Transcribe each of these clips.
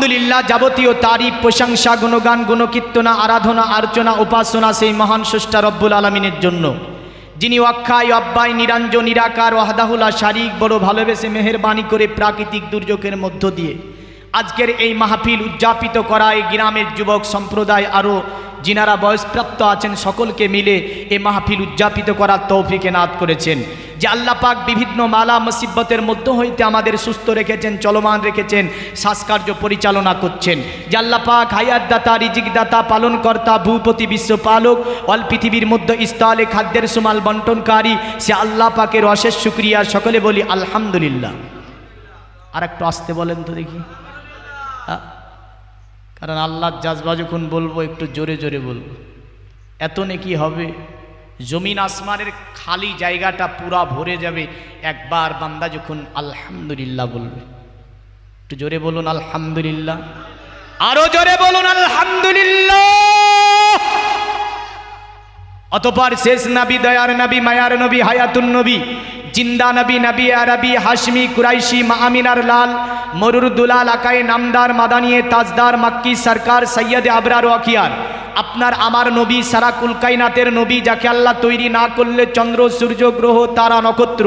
আলহামদুলিল্লাহ, যাবতীয় তারিফ, প্রশংসা, গুণগান, গুণকীর্তনা, আরাধনা, আর্চনা, উপাসনা সেই মহান স্রষ্টা রব্বুল আলামিনের জন্য, যিনি অক্ষয়, অব্যয়, নিরঞ্জন, নিরাকার, ওয়াহদাহুল লা শারীক, বড় ভালোবেসে মেহেরবানি করে প্রাকৃতিক দুর্যোগের মধ্য দিয়ে আজকের এই মাহফিল উদযাপিত করা এই গ্রামের যুবক সম্প্রদায় আরও যিনারা বয়সপ্রাপ্ত আছেন সকলকে মিলে এই মাহফিল উদযাপিত করার তৌফিক এনায়েত করেছেন। যে আল্লাহ পাক বিভিন্ন মালা মুসিবতের মধ্য হইতে আমাদের সুস্থ রেখেছেন, চলমান রেখেছেন, শ্বাসকার্য পরিচালনা করছেন। যে আল্লাহ পাক হায়াত দাতা, রিজিক দাতা, পালনকর্তা, ভূপতি, বিশ্বপালক, অল পৃথিবীর মধ্যে স্থলে খাদ্যের সুমাল বন্টনকারী, সে আল্লাহ পাকের অশেষ শুকরিয়া। সকলে বলি আলহামদুলিল্লাহ। আর একটু আসতে বলেন তো দেখি, কারণ আল্লাহর জাজবা যখন বলবো একটু জোরে জোরে বলবো, এত নেকি হবে, জমিন আসমানের খালি জায়গাটা পুরা ভরে যাবে একবার বান্দা যখন আলহামদুলিল্লাহ বলবে। একটু জোরে বলুন আলহামদুলিল্লাহ, আরো জোরে বলুন আলহামদুলিল্লাহ। অতঃপর শেষ নবী, দয়ার নবী, মায়ার নবী, হায়াতুন নবী, জিন্দা নবী, নবী আরবি, হাশমি, কুরাইশি, মামিনার লাল, মরুর দুলাল, আকায়ে নামদার, মাদানিয়ে তাজদার, মাক্কি সরকার, সৈয়দে আবরার ওয়াকিয়ার, আপনার আমার নবী, সারা কুল কায়নাতের নবী, যাকে আল্লাহ তৈরি না করলে চন্দ্র, সূর্য, গ্রহ, তারা, নক্ষত্র,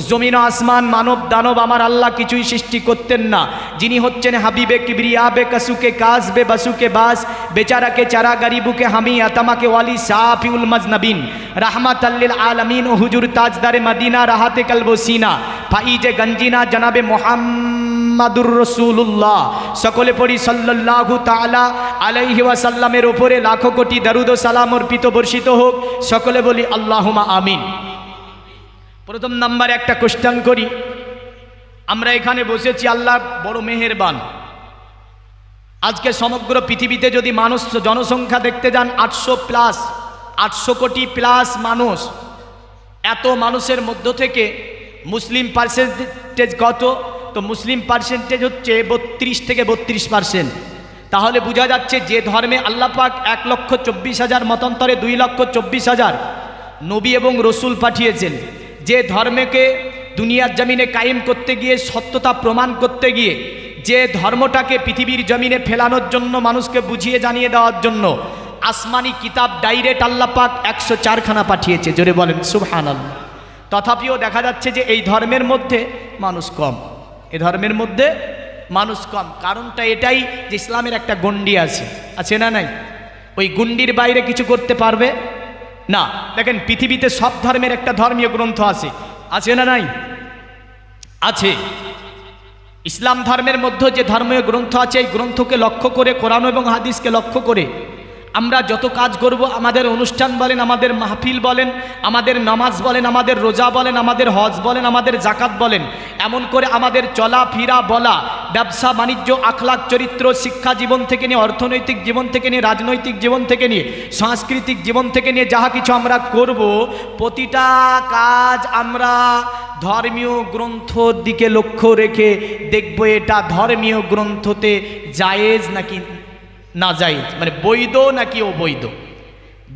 জমিন, আসমান, মানব, দানব আমার আল্লাহ কিছুই সৃষ্টি করতেন না। যিনি হচ্ছেন হাবিবে কিবরিয়া, বে কাসুকে কাস, বে বাসুকে বাস, বেচারাকে চারা, গরিবুকে হামি, আতামাকে ওয়ালি, সাফিউল মাজনবিন, রাহমাতাল্লিল আলামিন ও হুজুর তাজদারে মদিনা, রাহাতে কলব সিনা, ফাইজে গঞ্জিনা, জনাবে মুহাম্মাদুর রাসূলুল্লাহ। সকলে পড়ি সাল্লাল্লাহু তাআলা আলাইহি ওয়াসাল্লামের উপরে লাখো কোটি দরুদ ও সালাম অর্পিত বর্ষিত হোক। সকলে বলি আল্লাহুম্মা আমিন। প্রথম নাম্বার একটা কোশ্চেন করি, আমরা এখানে বসেছি, আল্লাহ বড় মেহেরবান। আজকে সমগ্র পৃথিবীতে যদি মানুষ জনসংখ্যা দেখতে যান 800 কোটি প্লাস মানুষ। এত মানুষের মধ্য থেকে মুসলিম পার্সেন্টেজ কত? তো মুসলিম পার্সেন্টেজ হচ্ছে 32 থেকে 32%। তাহলে বোঝা যাচ্ছে যে ধর্মে আল্লাহ পাক 1,24,000 মতান্তরে 2,24,000 নবী এবং রসুল পাঠিয়েছেন, যে ধর্মকে দুনিয়ার জমিনে কায়েম করতে গিয়ে, সত্যতা প্রমাণ করতে গিয়ে, যে ধর্মটাকে পৃথিবীর জমিনে ফেলানোর জন্য, মানুষকে বুঝিয়ে জানিয়ে দেওয়ার জন্য আসমানি কিতাব ডাইরেক্ট আল্লাহ পাক 104খানা পাঠিয়েছে। জোরে বলেন সুবহানাল্লাহ। তথাপিও দেখা যাচ্ছে যে এই ধর্মের মধ্যে মানুষ কম, এই ধর্মের মধ্যে মানুষ কম। কারণটা এটাই যে ইসলামের একটা গণ্ডি আছে না নাই? ওই গণ্ডির বাইরে কিছু করতে পারবে না। দেখেন পৃথিবীতে সব ধর্মের একটা ধর্মীয় গ্রন্থ আছে না নাই? আছে। ইসলাম ধর্মের মধ্যে যে ধর্মীয় গ্রন্থ আছে, এই গ্রন্থকে লক্ষ্য করে, কোরআন এবং হাদিসকে লক্ষ্য করে আমরা যত কাজ করব, আমাদের অনুষ্ঠান বলেন, আমাদের মাহফিল বলেন, আমাদের নামাজ বলেন, আমাদের রোজা বলেন, আমাদের হজ বলেন, আমাদের জাকাত বলেন, এমন করে আমাদের চলাফেরা, বলা, ব্যবসা বাণিজ্য, আখলাক, চরিত্র, শিক্ষা জীবন থেকে নিয়ে, অর্থনৈতিক জীবন থেকে নিয়ে, রাজনৈতিক জীবন থেকে নিয়ে, সাংস্কৃতিক জীবন থেকে নিয়ে যাহা কিছু আমরা করব, প্রতিটা কাজ আমরা ধর্মীয় গ্রন্থর দিকে লক্ষ্য রেখে দেখব এটা ধর্মীয় গ্রন্থতে জায়েজ নাকি না জায়েজ, মানে বৈধ নাকি অবৈধ।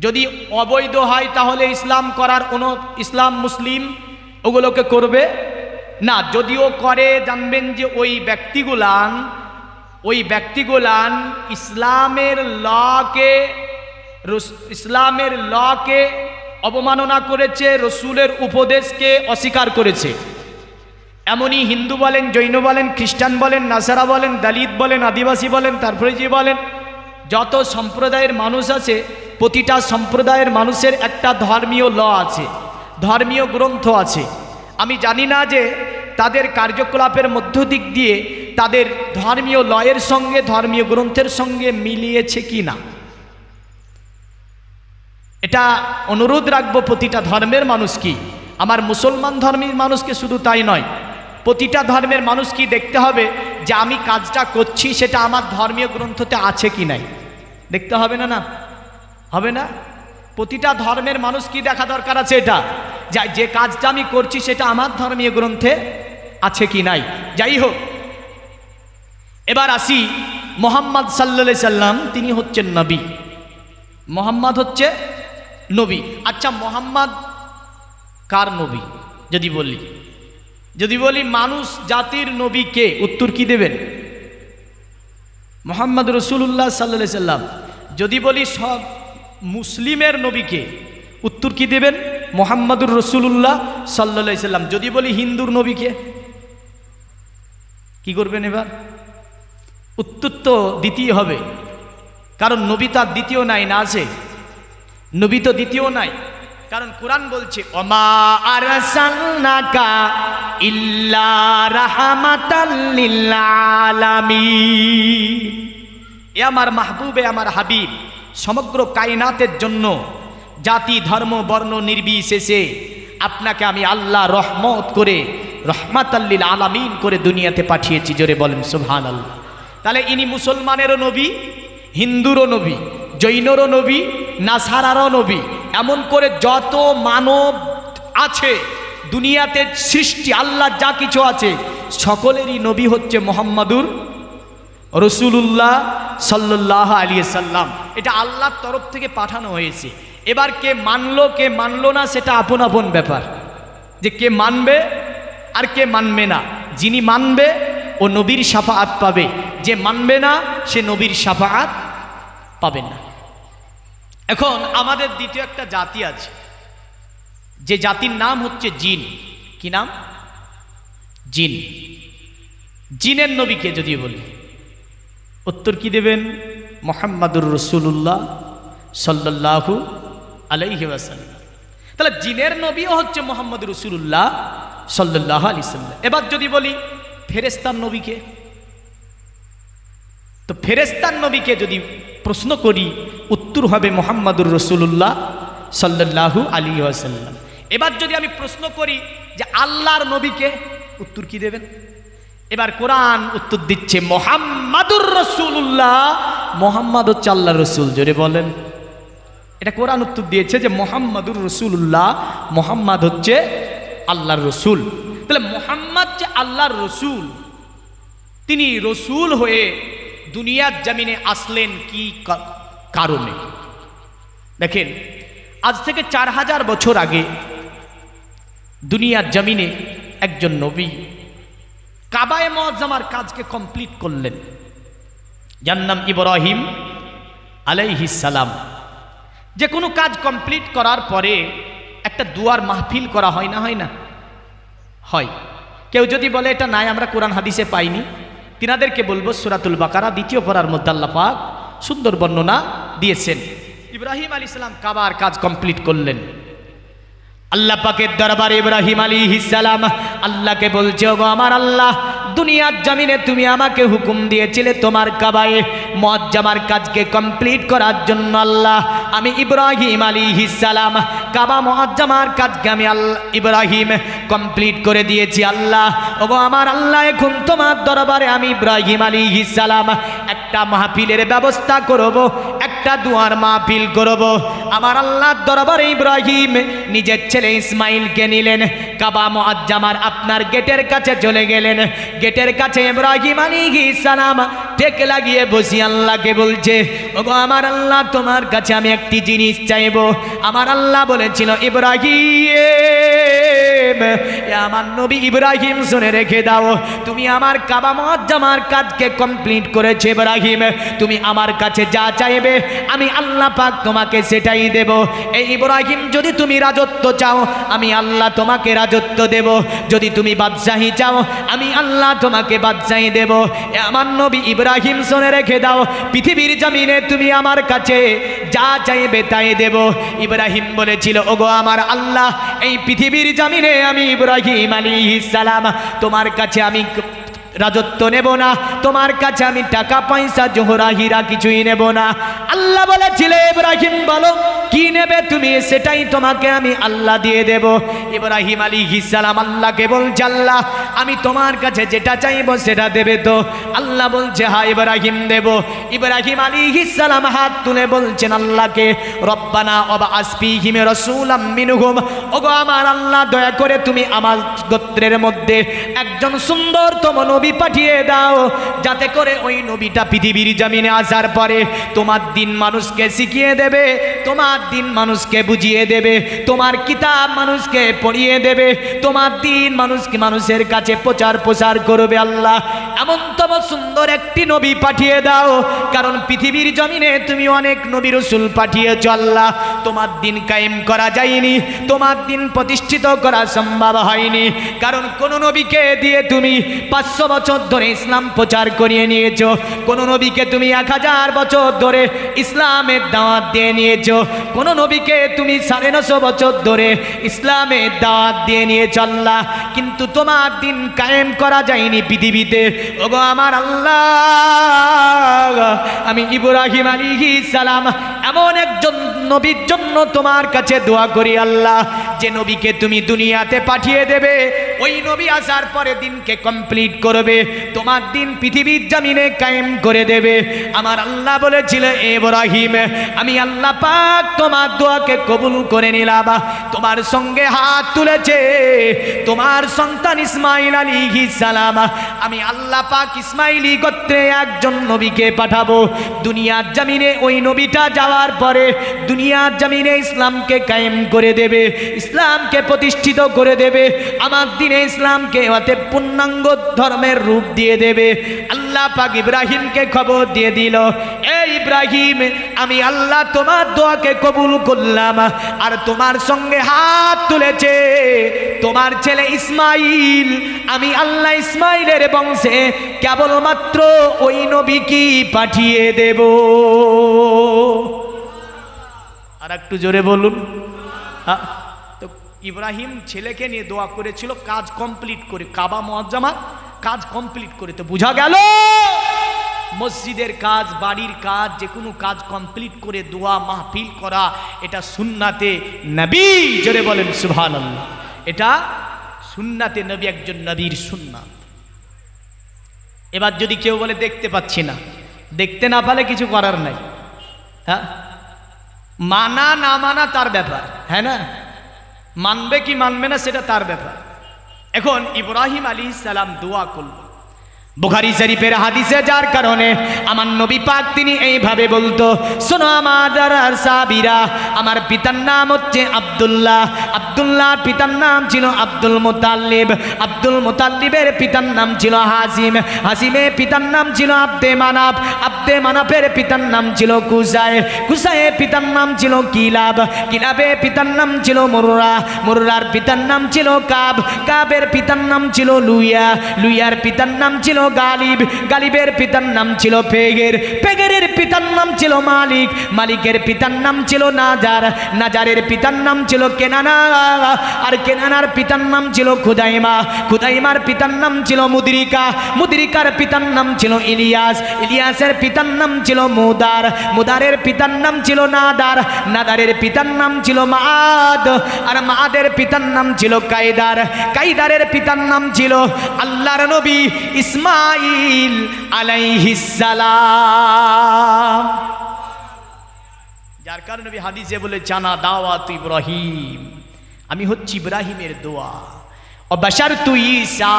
যদি অবৈধ হয় তাহলে ইসলাম করার ইসলাম মুসলিম ওগুলোকে করবে না। যদিও করে, জানবেন যে ওই ব্যক্তিগুলান ইসলামের লকে অবমাননা করেছে, রসুলের উপদেশকে অস্বীকার করেছে। এমনই হিন্দু বলেন, জৈন বলেন, খ্রিস্টান বলেন, নাসারা বলেন, দলিত বলেন, আদিবাসী বলেন, তারপরে যে বলেন, যত সম্প্রদায়ের মানুষ আছে, প্রতিটা সম্প্রদায়ের মানুষের একটা ধর্মীয় ল আছে, ধর্মীয় গ্রন্থ আছে। আমি জানি না যে তাদের কার্যকলাপের মধ্য দিক দিয়ে তাদের ধর্মীয় লয়ের সঙ্গে, ধর্মীয় গ্রন্থের সঙ্গে মিলিয়েছে কি না। এটা অনুরোধ রাখবো প্রতিটা ধর্মের মানুষ কি, আমার মুসলমান ধর্মের মানুষকে শুধু তাই নয়, প্রতিটা ধর্মের মানুষ কি দেখতে হবে যে আমি কাজটা করছি সেটা আমার ধর্মীয় গ্রন্থতে আছে কি নাই, দেখতে হবে না? না হবে না? প্রতিটা ধর্মের মানুষ কি দেখা দরকার আছে, এটা যে কাজটা আমি করছি সেটা আমার ধর্মীয় গ্রন্থে আছে কি নাই। যাই হোক, এবার আসি মুহাম্মদ সাল্লাল্লাহু আলাইহি সাল্লাম, তিনি হচ্ছেন নবী, মুহাম্মদ হচ্ছে নবী। আচ্ছা, মুহাম্মদ কার নবী? যদি বলি মানুষ জাতির নবী কে, উত্তর কি দেবেন? মোহাম্মদ রসুল্লাহ সাল্লাল্লাহু সাল্লাম। যদি বলি সব মুসলিমের নবীকে, উত্তর কি দেবেন? মোহাম্মদুর রসুল্লাহ সাল্লাল্লাহু সাল্লাম। যদি বলি হিন্দুর নবীকে, কি করবেন এবার? উত্তর তো দ্বিতীয় হবে, কারণ নবী তার দ্বিতীয় নাই, না আছে? নবী তো দ্বিতীয় নাই, কারণ কোরআন বলছে ওমা আরসালনাকা ইল্লা রাহমাতাল লিল আলামিন। এ আমার মাহবুবে, আমার হাবিব, সমগ্র কায়নাতের জন্য জাতি ধর্ম বর্ণ নির্বিশেষে আপনাকে আমি আল্লাহ রহমত করে রহমাতাল লিল আলামিন করে দুনিয়াতে পাঠিয়েছি। জোরে বলেন সুবহানাল্লাহ। তাহলে ইনি মুসলমানেরও নবী, হিন্দুরও নবী, জৈনরও নবী, নাসারারও নবী, এমন করে যত মানব আছে দুনিয়াতে সৃষ্টি আল্লাহ যা কিছু আছে সকলেরই নবী হচ্ছে মোহাম্মদুর রসুলুল্লাহ সাল্লাল্লাহু আলাইহি সাল্লাম। এটা আল্লাহর তরফ থেকে পাঠানো হয়েছে। এবার কে মানলো কে মানলো না সেটা আপন আপন ব্যাপার, যে কে মানবে আর কে মানবে না। যিনি মানবে ও নবীর শাফাআত পাবে, যে মানবে না সে নবীর শাফাআত পাবে না। এখন আমাদের দ্বিতীয় একটা জাতি আছে, যে জাতির নাম হচ্ছে জিন। কি নাম? জিন। জিনের নবীকে যদি বলি, উত্তর কি দেবেন? মুহাম্মাদুর রাসূলুল্লাহ সাল্লাল্লাহু আলাইহি ওয়াসাল্লাম। তাহলে জিনের নবীও হচ্ছে মুহাম্মাদুর রাসূলুল্লাহ সাল্লাল্লাহু আলাইহি ওয়াসাল্লাম। এবার যদি বলি ফেরেশতার নবীকে, তো ফেরেশতার নবীকে যদি প্রশ্ন করি উত্তর হবে মুহাম্মাদুর রাসূলুল্লাহ সাল্লাল্লাহু আলাইহি ওয়াসাল্লাম। এবার যদি আমি প্রশ্ন করি যে আল্লাহর নবীকে, উত্তর কি দেবেন? এবার কোরআন উত্তর দিচ্ছে মুহাম্মাদুর রাসূলুল্লাহ। মুহাম্মদ হচ্ছে আল্লাহর রসুল। জোরে বলেন। এটা কোরআন উত্তর দিয়েছে যে মুহাম্মাদুর রাসূলুল্লাহ, মুহাম্মদ হচ্ছে আল্লাহর রসুল। তাহলে মুহাম্মদ যে আল্লাহর রসুল, তিনি রসুল হয়ে দুনিয়ার জমিনে আসলেন কি কারণে? দেখেন, আজ থেকে 4000 বছর আগে দুনিয়ার জমিনে একজন নবী কাবায়ে মুআজ্জামার কাজকে কমপ্লিট করলেন, যার নাম ইব্রাহিম আলাইহিস সালাম। যে কোনো কাজ কমপ্লিট করার পরে একটা দুয়ার মাহফিল করা হয় না? হয় না? হয়। কেউ যদি বলে এটা নাই, আমরা কোরআন হাদিসে পাইনি, তিনাদেরকে বলবো সূরাতুল বাকারা 2য় পারার মধ্যে আল্লাহ পাক সুন্দর বর্ণনা দিয়েছেন। ইব্রাহিম আলাইহিস সালাম কাবার কাজ কমপ্লিট করলেন। আল্লাহ পাকের দরবারে ইব্রাহিম আলাইহিস সালাম আল্লাহকে বলছে, ওগো আমার আল্লাহ, দুনিয়ার জমিনে তুমি আমাকে হুকুম দিয়েছিলে তোমার কাবায়ে মুআজ্জামার কাজকে কমপ্লিট করার জন্য। আল্লাহ, আমি ইব্রাহিম আলাইহিস সালাম কাবা মুআজ্জামার কাজকে আমি ইব্রাহিম কমপ্লিট করে দিয়েছি। আল্লাহ, ওগো আমার আল্লাহ, এখন তোমার দরবারে আমি ইব্রাহিম আলাইহিস সালাম একটা মাহফিলের ব্যবস্থা করব, একটা দুয়ার মাহফিল করব। আমার আল্লাহর দরবারে ইব্রাহিম নিজের ছেলে ইসমাইলকে নিলেন, কাবা মুআজ্জামার আপনার গেটের কাছে চলে গেলেন। গেটের কাছে ইব্রাহিম আলাইহিস সালাম টেক লাগিয়ে বসি আল্লাহকে বলছে, ওগো আমার আল্লাহ, তোমার কাছে আমি একটি জিনিস চাইবো। আমার আল্লাহ বলেছিল, ইব্রাহিম, আমার নবী ইব্রাহিম শুনে রেখে দাও, তুমি আমার কাবা মুআজ্জামার কাজকে কমপ্লিট করেছে ইব্রাহিম, তুমি আমার কাছে যা চাইবে আমি আল্লাহ পাক তোমাকে সেটাই দেব। এই ইব্রাহিম, যদি তুমি রাজত্ব চাও আমি আল্লাহ তোমাকে রাজত্ব দেব, যদি তুমি বাদশাহী চাও আমি আল্লাহ তোমাকে বাদশাহী দেব। আমার নবী ইব্রাহিম শুনে রেখে দাও, পৃথিবীর জমিনে তুমি আমার কাছে যা চাইবে তাই দেব। ইব্রাহিম বলেছিল, ওগো আমার আল্লাহ, এই পৃথিবীর জমিনে আমি ইব্রাহিম আলাইহিস সালাম তোমার কাছে আমি রাজত্ব নেব না, তোমার কাছে আমি টাকা পয়সা জোহরা হীরা কিছুই নেব না। আল্লাহ বলেছিলে, ইব্রাহিম বলো কি নেবে তুমি, সেটাই তোমাকে আমি আল্লাহ দিয়ে দেব। ইব্রাহিম আলাইহিস সালাম আল্লাহকে বলছে, আল্লাহ, আমি তোমার কাছে যেটা চাইবো সেটা দেবে তো? আল্লাহ বলছে, হ্যাঁ ইব্রাহিম দেব। ইব্রাহিম আলাইহিস সালাম হাত তুলে বলছেন আল্লাহকে, রব্বানা ওয়াবআস ফীহিম রাসূলাম মিনহুম, ওগো আমার আল্লাহ, দয়া করে তুমি আমার গোত্রের মধ্যে একজন সুন্দরতম নবী পাঠিয়ে দাও, যাতে করে ওই নবীটা পৃথিবীর জমিনে আসার পরে তোমার দিন মানুষকে শিখিয়ে দেবে, তোমার দিন মানুষকে বুঝিয়ে দেবে, তোমার কিতাব মানুষকে পড়িয়ে দেবে, তোমার দিন মানুষের কাছে কাছে প্রচার প্রসার করবে। আল্লাহ এমনতম সুন্দর একটি নবী পাঠিয়ে দাও, কারণ পৃথিবীর জমিনে তুমি অনেক নবী রাসূল পাঠিয়েছো আল্লাহ, তোমার দিন কায়েম করা যায়নি, তোমার দিন প্রতিষ্ঠিত করা সম্ভব হয়নি, কারণ কোন নবীকে দিয়ে তুমি 500 বছর ধরে ইসলাম প্রচার করিয়ে নিয়েছো, কোন নবীকে তুমি 1000 বছর ধরে ইসলামের দাওয়াত দিয়ে নিয়েছো, কোন নবীকে তুমি 950 বছর ধরে ইসলামের দাওয়াত দিয়ে নিয়েছো আল্লাহ, কিন্তু তোমার দিন কায়েম করা যায়নি পৃথিবীতে। ওগো আমার আল্লাহ, আমি ইব্রাহিম আলাইহিস সালাম এমন একজন নবীর জন্য তোমার কাছে দোয়া করি আল্লাহ, যে নবীকে তুমি দুনিয়াতে পাঠিয়ে দেবে, ওই নবী আসার পরে দিনকে কমপ্লিট করবে, তোমার দিন পৃথিবীর জমিনে কায়েম করে দেবে। আমার আল্লাহ বলেছিল, ইব্রাহিম আমি আল্লাহ পাক তোমার দোয়াকে কবুল করে নিলাম, তোমার সঙ্গে হাত তুলেছে তোমার সন্তান ইসমাইল আলাইহিস সালাম, আমি আল্লাহ পাক ইসমাইলি গোত্রে একজন নবীকে পাঠাবো দুনিয়ার জমিনে, ওই নবীটা যাওয়ার পরে দুনিয়ার জমিনে ইসলামকে কায়েম করে দেবে, ইসলামকে প্রতিষ্ঠিত করে দেবে, আমার দিনে ইসলামকে অতএব পূর্ণাঙ্গ ধর্মের রূপ দিয়ে দেবে। আল্লাহ পাক ইব্রাহিমকে খবর দিয়ে দিল, এই ইব্রাহিম আমি আল্লাহ তোমার দোয়াকে কবুল করলাম, আর তোমার সঙ্গে হাত তুলেছে তোমার ছেলে ইসমাইল, আমি আল্লাহ ইসমাইলের বংশে কেবলমাত্র ওই নবী কি পাঠিয়ে দেব। আর একটু জোরে বলুন। তো ইব্রাহিম ছেলেকে নিয়ে দোয়া করেছিল কাজ কমপ্লিট করে, কাবা মুআজ্জামা কাজ কমপ্লিট করে, তো বোঝা গেল মসজিদের কাজ, বাড়ির কাজ, যে কোনো কাজ কমপ্লিট করে দোয়া মাহফিল করা এটা সুন্নাতে নবী। জোরে বলেন সুবহানাল্লাহ, এটা সুন্নাতে নবী, একজন নবীর সুন্নাত। এবার যদি কেউ বলে দেখতে পাচ্ছি না, দেখতে না পালে কিছু করার নাই, হ্যাঁ মানা না মানা তার ব্যাপার, হ্যাঁ না, মানবে কি মানবে না সেটা তার ব্যাপার। এখন ইব্রাহিম আলাইহিস সালাম দোয়া করল, বুখারী শরীফের হাদিসে, যার কারণে আমার নবী পাক তিনি এইভাবে বলতো, শোনো আমার সাহাবীরা, আমার পিতার নাম হচ্ছে আব্দুল্লাহ, আব্দুল্লাহর পিতার নাম ছিল আব্দুল মুতাল্লিব, আব্দুল মুতাল্লিবের পিতার নাম ছিল হাসিম, হাসিমের পিতার নাম ছিল আব্দে মানাফ, আব্দে মানাফের পিতার নাম ছিল কুসায়, কুসায়ের পিতার নাম ছিল কিলাব, কিলাবের পিতার নাম ছিল মুররা, মুররার পিতার নাম ছিল কাব, কাবের পিতার নাম ছিল লুইয়া, লুইয়ার পিতার নাম ছিল গালিব, গালিবের পিতার নাম ছিল পেগের, পেগেরের পিতার নাম ছিল মালিক, মালিকের পিতার নাম ছিল নাজার, নাজারের পিতার নাম ছিল কেনানা, আর কেনানার পিতার নাম ছিল খুদাইমা, খুদাইমার পিতার নাম ছিল মুদরিকা, মুদরিকার পিতার নাম ছিল ইলিয়াস, ইলিয়াসের পিতার নাম ছিল মুদার, মুদারের পিতার নাম ছিল নাদার, নাদারের পিতার নাম ছিল মাআদ, আর মাআদের পিতার নাম ছিল কায়দার, কায়দারের পিতার নাম ছিল আল্লাহর নবী ইসমাইল আলাইহিস সালাম। যার কারণে নবী হাদিসে বলে, জানা দাওয়াত ইব্রাহিম, আমি হচ্ছি ইব্রাহিমের দোয়া, ও বাশারতু ঈসা,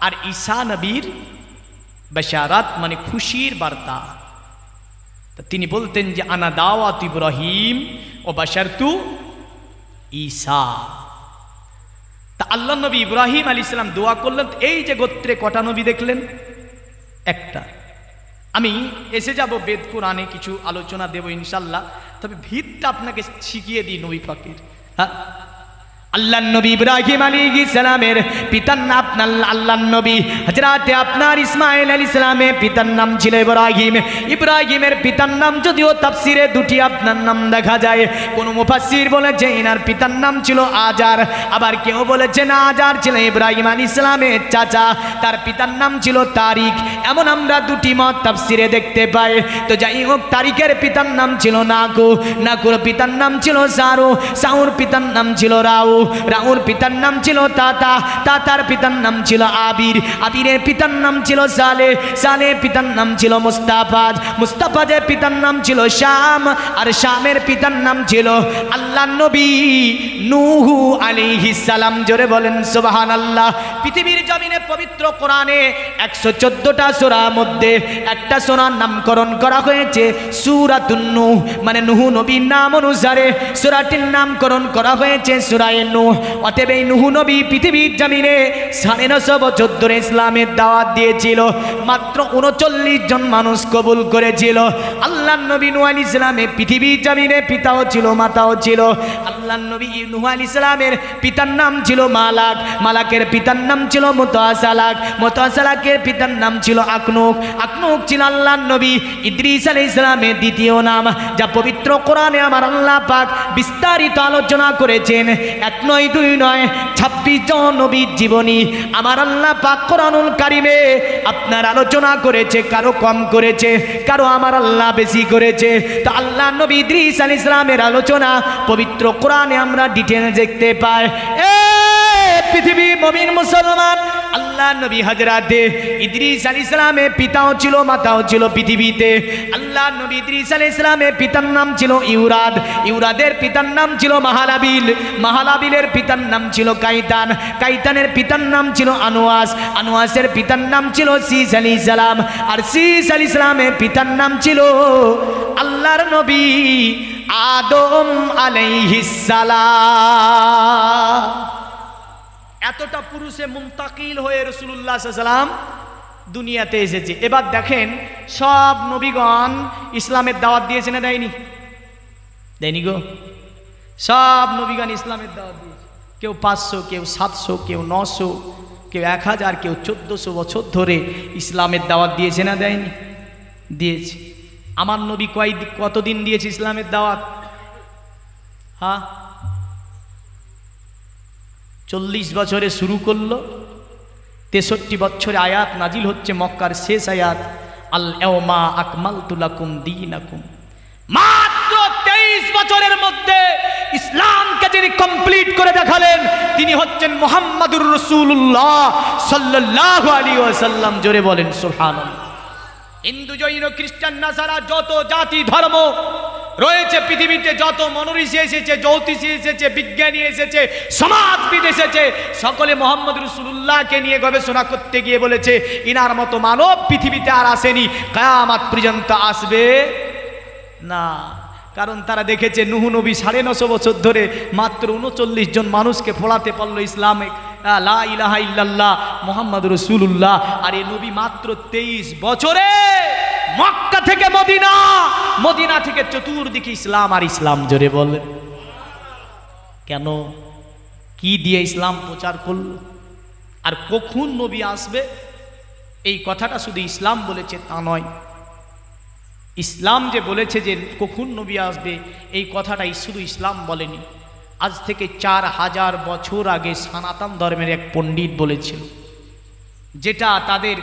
আর ঈসা নবীর বাশারাত মানে খুশির বার্তা। তো তিনি বলতেন যে আনা দাওয়াত ইব্রাহিম ও বাশারতু ঈসা। তা আল্লাহ নবী ইব্রাহিম আলাইহিস সালাম দোয়া করলেন, এই যে গোত্রে কটা নবী দেখলেন, একটা। আমি এসে যাব বেদ কোরআনে কিছু আলোচনা দেব ইনশাল্লাহ, তবে ভিতটা আপনাকে শিখিয়ে দিই নবী পাকের। হ্যাঁ, আল্লাহ নবী ইব্রাহিম আলাইহিস সালামের পিতার নাম আল্লাহ নবী হযরতে আপনার ইসমাইল আলাইহিস সালামের পিতার নাম ছিল ইব্রাহিম। ইব্রাহিমের পিতার নাম যদিও তাফসিরে দুটি আপনার নাম দেখা যায়, কোন মুফাসসির বলেছে এনার পিতার নাম ছিল আজার, আবার কেউ বলেছে না আজার ছিল ইব্রাহিম আলাইহিস সালামের চাচা, তার পিতার নাম ছিল তারিক। এমন আমরা দুটি মত তাফসিরে দেখতে পাই। তো যাই হোক, তারিকের পিতার নাম ছিল নাকু, নাকুর পিতার নাম ছিল সারু, সাউর পিতার নাম ছিল রাউ, রাউর পিতার নাম ছিল তাতা, তাতার পিতার নাম ছিল আবির, আবিরের পিতার নাম ছিল সালে, সালে পিতার নাম ছিল মুস্তাফাজ, মুস্তাফাজের পিতার নাম ছিল শাম, আর শামের পিতার নাম ছিল আল্লাহ নবী নূহ আলাইহিস সালাম। জোরে বলেন সুবহানাল্লাহ। পৃথিবীর জমিনে পবিত্র কোরআনে 114টা সূরার মধ্যে একটা সূরার নামকরণ করা হয়েছে সূরাতুন নূহ, মানে নূহ নবীর নাম অনুসারে সূরাটির নামকরণ করা হয়েছে সূরা নূহ। অতএব এই নূহ নবী পৃথিবীর জমিনে 950 বছর ধরে ইসলামের দাওয়াত দিয়েছিল, মাত্র 39 জন মানুষ কবুল করেছিল। আল্লাহর নবী নূহ আলাইহিস সালামের পৃথিবীর জমিনে পিতাও ছিল মাতাও ছিল। আল্লাহর নবী নূহ আলাইহিস সালামের পিতার নাম ছিল মালাক, মালাকের পিতার নাম ছিল মুতাসালাক, মুতাসালাকের পিতার নাম ছিল আকনুক, আকনুক ছিল আল্লাহর নবী ইদ্রিস আলাইহিস সালামের দ্বিতীয় নাম, যা পবিত্র কোরআনে আমার আল্লাহ পাক বিস্তারিত আলোচনা করেছেন। 1 নয় 2 নয় 26 জন নবীর জীবনী আমার আল্লাহ পাক কোরআনুল কারিমে আপনার আলোচনা করেছে, কারো কম করেছে, কারো আমার আল্লাহ বেশি করেছে। তো আল্লাহ নবী ইদ্রিস আলাইহিস সালামের আলোচনা পবিত্র কোরআনে আমরা ডিটেইল দেখতে পাই। পৃথিবী মুমিন মুসলমান, আল্লাহ নবী হযরতে ইদ্রিস আলাইহিস সালামের পিতাও ছিল মাতাও ছিল পৃথিবীতে। আল্লাহ নবী ইদ্রিস আলাইহিস সালামের পিতার নাম ছিল ইউরাদ, ইউরাদের পিতার নাম ছিল মাহালাবিল, মাহালাবিলের পিতার নাম ছিল কাইতান, কাইতানের পিতার নাম ছিল আনোয়াস, আনোয়াসের পিতার নাম ছিল শীস আলাইহিস সালাম, আর শীস আলাইহিস সালামের পিতার নাম ছিল আল্লাহর নবী আদম আলাইহিস সালাম। এতটা পুরুষে মুন্তাকিল হয়ে রাসূলুল্লাহ সাল্লাল্লাহু আলাইহি ওয়াসাল্লাম দুনিয়াতে এসেছে। এবার দেখেন সব নবীগণ ইসলামের দাওয়াত দিয়েছে না দেয়নি? দেয়নি গো। সব নবীগণ ইসলামের দাওয়াত দিয়েছে। কেউ 500, কেউ 700, কেউ 900, কেউ 1000, কেউ 1400 বছর ধরে ইসলামের দাওয়াত দিয়েছে না দেয়নি? দিয়েছে। আমার নবী কতদিন দিয়েছে ইসলামের দাওয়াত? হ্যাঁ, 40 বছরে শুরু করলো, 63 বছরে আয়াত নাজিল হচ্ছে, মক্কার শেষ আয়াত আল ইয়াউমা আকমালতু লাকুম দীনাকুম। মাত্র 23 বছরের মধ্যে ইসলামকে যিনি কমপ্লিট করে দেখালেন তিনি হচ্ছেন মুহাম্মাদুর রাসূলুল্লাহ সাল্লাল্লাহু আলাইহি ওয়াসাল্লাম। জোরে বলেন সুবহানাল্লাহ। হিন্দু, জৈন, খ্রিস্টান, নাসারা যত জাতি ধর্ম রয়েছে পৃথিবীতে, যত মনীষী এসেছে, জ্যোতিষী এসেছে, বিজ্ঞানী এসেছে, সমাজবিদ এসেছে, সকলে মুহাম্মদ রাসূলুল্লাহকে নিয়ে গবেষণা করতে গিয়ে বলেছে ইনার মতো মানব পৃথিবীতে আর আসেনি, কিয়ামত পর্যন্ত আসবে না। কারণ তারা দেখেছে নূহ নবী 950 বছর ধরে মাত্র 39 জন মানুষকে ফোড়াতে পারলো ইসলামে লা ইলাহা ইল্লাল্লাহ মুহাম্মাদুর রাসূলুল্লাহ। আর এই নবী মাত্র 23 বছরে মক্কা থেকে মদিনা, মদিনা থেকে চতুর্দিকে ইসলাম আর ইসলাম। জোরে বলেন কেন? কি দিয়ে ইসলাম প্রচার করলো? আর কখন নবী আসবে এই কথাটা শুধু ইসলাম বলেছে তা নয়, ইসলাম যে বলেছে যে কখন নবী আসবে এই কথাটাই শুধু ইসলাম বলেনি। আজ থেকে 4000 বছর আগে সনাতন ধর্মের এক পণ্ডিত বলেছিল, যেটা তাদের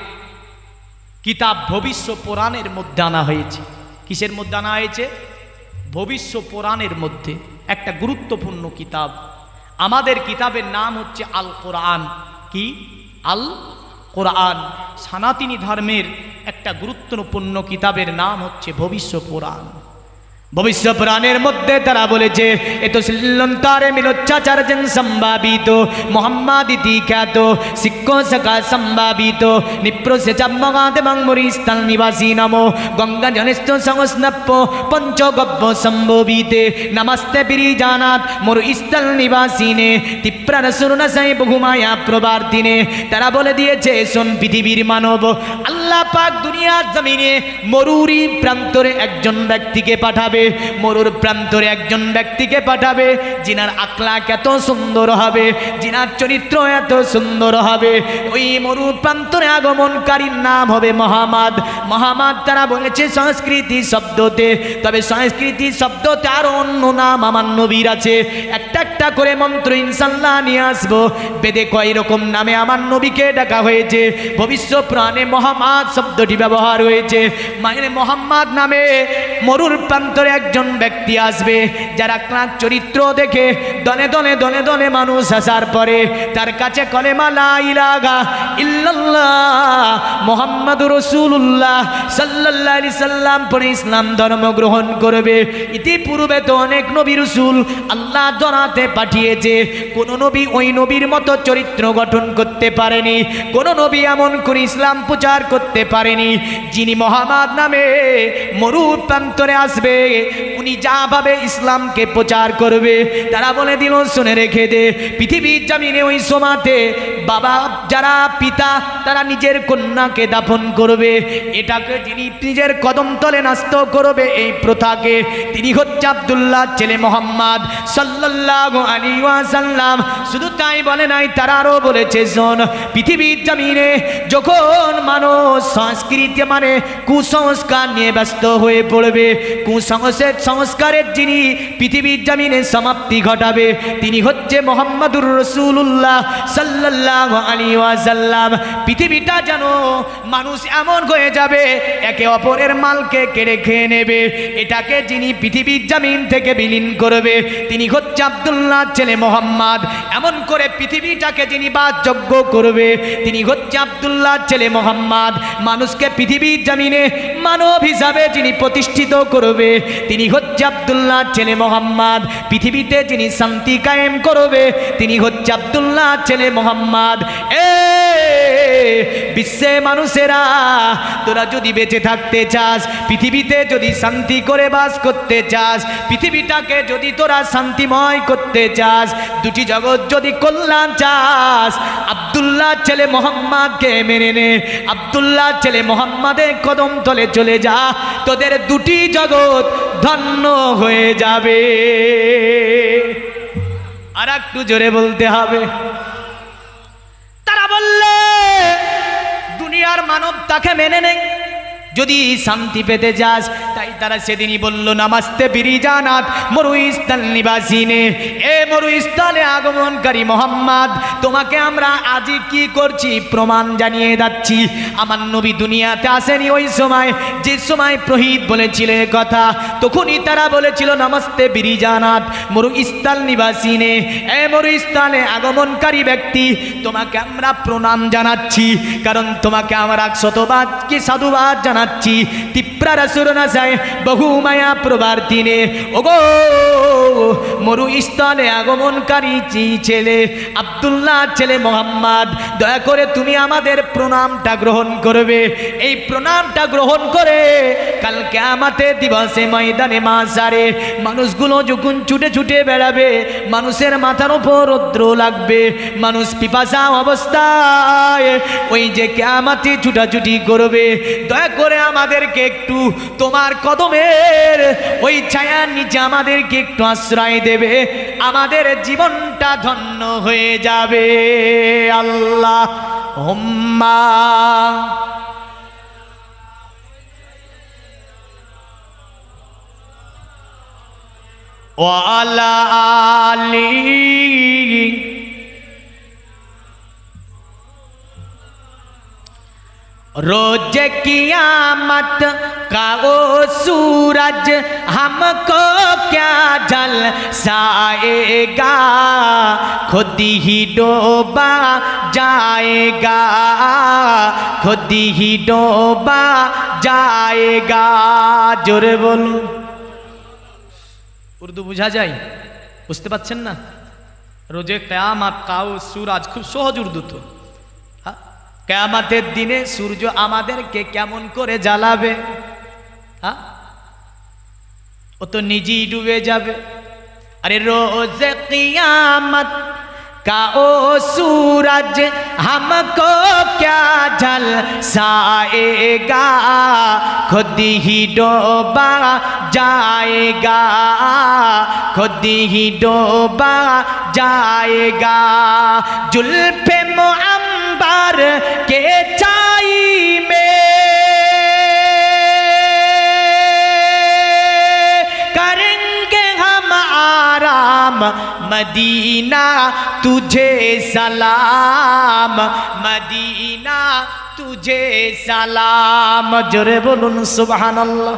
কিতাব ভবিষ্য পুরাণের মধ্যে আনা হয়েছে। কিসের মধ্যে আনা হয়েছে? ভবিষ্য পুরাণের মধ্যে একটা গুরুত্বপূর্ণ কিতাব। আমাদের কিতাবের নাম হচ্ছে আল কোরআন। কি? আল কোরআন। সনাতনী ধর্মের একটা গুরুত্বপূর্ণ কিতাবের নাম হচ্ছে ভবিষ্য পুরাণ। ভবিষ্য পুরাণের মধ্যে তারা বলেছে এত শ্রীলঙ্কারে মিলোচ্চাচার্যন সম্ভাবিত মোহাম্মদ ইতিখ্যাত শিক্ষ সকা সম্ভাবিত নিপ্রসে চাম্মগাতে বাংমরিস্তাল নিবাসী নমো গঙ্গা জনিষ্ঠ সংস্নপ্য পঞ্চগব্য সম্ভবিতে নমস্তে বিরিজানাথ মোর স্থল নিবাসীনে তীব্রার সুরনসাই বহুমায়া প্রবার্তিনে। তারা বলে দিয়েছে শোন পৃথিবীর মানব, আল্লাহ পাক দুনিয়ার জমিনে মরুরি প্রান্তরে একজন ব্যক্তিকে পাঠাবে, মরুর প্রান্তরে একজন ব্যক্তিকে পাঠাবে যিনার আখলাক এত সুন্দর হবে, যিনার চরিত্র এত সুন্দর হবে। ওই মরুর প্রান্তরে আগমনকারীর নাম হবে মোহাম্মদ। মোহাম্মদ তারা বলেছে সংস্কৃতি শব্দতে, তবে সংস্কৃতি শব্দতে আরো অন্য নাম আমার নবীর আছে। একটা একটা করে মন্ত্র ইনশাল্লাহ নিয়ে আসবো। বেদে কয় রকম নামে আমার নবীকে ডাকা হয়েছে, ভবিষ্য পুরাণে মোহাম্মদ শব্দটি ব্যবহার হয়েছে। মানে মোহাম্মদ নামে মরুর প্রান্তরে একজন ব্যক্তি আসবে যার আখলাক চরিত্র দেখে দলে দলে দলে দলে মানুষ আসার পরে তার কাছে কলেমা লা ইলাহা ইলাহা ইল্লাল্লাহ মুহাম্মাদুর রাসূলুল্লাহ সাল্লাল্লাহু আলাইহি সাল্লাম পরে ইসলাম ধর্ম গ্রহণ করবে। ইতিপূর্বে তো অনেক নবী রাসূল আল্লাহ জনাতে পাঠিয়েছে, কোন নবী ওই নবীর মতো চরিত্র গঠন করতে পারেনি, কোন নবী এমন করে ইসলাম প্রচার করতে পারেনি। যিনি মুহাম্মদ নামে মরু প্রান্তরে আসবে, উনি যাভাবে ইসলামকে প্রচার করবে, তারা বলে দিল শুনে রেখে দে, পৃথিবীর জমিনে ওই সময়তে বাবা যারা পিতা তারা নিজের কন্যাকে দাফন করবে, এটাকে যিনি নিজের কদম তলে ন্যস্ত করবে এই প্রথাকে, তিনি হচ্ছে আব্দুল্লাহ ছেলে মুহাম্মদ সাল্লাল্লাহু আলাইহি ওয়াসাল্লাম। শুধু তাই বলে নাই, তারা আরো বলেছে শোন, পৃথিবীর জমিনে যখন মানুষ সংস্কৃতি মানে কুসংস্কার নিয়ে ব্যস্ত হয়ে পড়বে, কুসংস্কারের যিনি পৃথিবীর জমিনে সমাপ্তি ঘটাবে তিনি হচ্ছে মুহাম্মাদুর রাসূলুল্লাহ সাল্লাল্লাহু আলাইহি ওয়াসাল্লাম। পৃথিবীটা যেন মানুষ এমন হয়ে যাবে একে অপরের মালকে কেড়ে খেয়ে নেবে, এটাকে যিনি পৃথিবীর জমিন থেকে বিলীন করবে তিনি হচ্ছে আব্দুল্লাহ ছেলে মুহাম্মদ। এমন করে পৃথিবীটাকে যিনি বাসযোগ্য করবে তিনি হচ্ছে আব্দুল্লাহ ছেলে মুহাম্মদ। মানুষকে পৃথিবীর জমিনে মানব হিসাবে যিনি প্রতিষ্ঠিত করবে তিনি হচ্ছে আব্দুল্লাহ ছেলে মুহাম্মদ। পৃথিবীতে যিনি শান্তি কায়েম করবে তিনি হচ্ছে আব্দুল্লাহ ছেলে মুহাম্মদ। বিশ্বে মানুষেরা তোরা যদি বেঁচে থাকতে চাস, পৃথিবীতে যদি শান্তি করে বাস করতে চাস, পৃথিবীটাকে যদি তোরা শান্তিময় করতে চাস, দুটি জগৎ যদি কল্যাণ চাস, আব্দুল্লাহ ছেলে মুহাম্মদকে মেনে নে, আব্দুল্লাহ ছেলে মুহাম্মদের কদম তলে চলে যা, তোদের দুটি জগৎ ধন্য হয়ে যাবে। আর একটু জোরে বলতে হবে। তারা বললে দুনিয়ার মানব তাকে মেনে নেই, যদি শান্তি পেতে যাস, তাই তারা সেদিনই বলল নামাস্তে বিরিজানাত মরুস্থল নিবাসিনে, এ মরুস্থলে আগমনকারী মুহাম্মদ, তোমাকে আমরা আজই কি করছি প্রমাণ জানিয়ে যাচ্ছি। আমার নবী দুনিয়াতে আসেনি ওই সময়, যে সময় প্রহিত বলেছিল কথা, তখনই তারা বলেছিল নামাস্তে বিরিজানাত মরুস্থল নিবাসিনে, এ মরুস্থলে আগমনকারী ব্যক্তি তোমাকে আমরা প্রণাম জানাচ্ছি, কারণ তোমাকে আমরা শতবাদ কি সাধুবাদ জানাচ্ছি। তিপ্রা রাসূল না যায় বহু মায়া প্রবর্তিনে, ওগো মরুস্থলে আগমনকারী ছেলে আব্দুল্লাহ ছেলে মুহাম্মদ, দয়া করে তুমি আমাদের প্রণামটা গ্রহণ করবে। এই প্রণামটা গ্রহণ করে কাল কিয়ামতের দিবসে ময়দানে মাশারে মানুষগুলো যখন ছুটে ছুটে বেড়াবে, মানুষের মাথার উপর রৌদ্র লাগবে, মানুষ পিপাসা অবস্থায় ওই যে কিয়ামতে ছুটাছুটি করবে, দয়া করে আমাদেরকে একটু তোমার কদমের ওই ছায়ার নিচে আমাদেরকে একটু আশ্রয় দেবে, আমাদের জীবনটা ধন্য হয়ে যাবে। আল্লাহুম্মা ওয়া আলা আলিহি रोज कियामत का वो सूरज हमको क्या झलसाएगा, खुद ही डूबा जाएगा, खुद ही डूबा जाएगा। जोरे बोलो। उर्दू बुझा जाए? বুঝতে পারছেন না? রোজে কিয়ামত का वो सूरज, খুব সহজ উর্দু তো। কিয়ামতের দিনে সূর্য আমাদেরকে কেমন করে জ্বালাবে, হ্যাঁ ও তো নিজেই ডুবে যাবে। अरे रोज क़ियामत का ओ सूरज हमको क्या झलसाएगा, खुद ही डूबा जाएगा, खुद ही डूबा जाएगा। जुल्फ़े मुअम्बर के चाई में करेंगे हम आराम, मदीना तुझे सलाम, मदीना तुझे सलाम। जोरे बोलुन सुबहानल्लाह।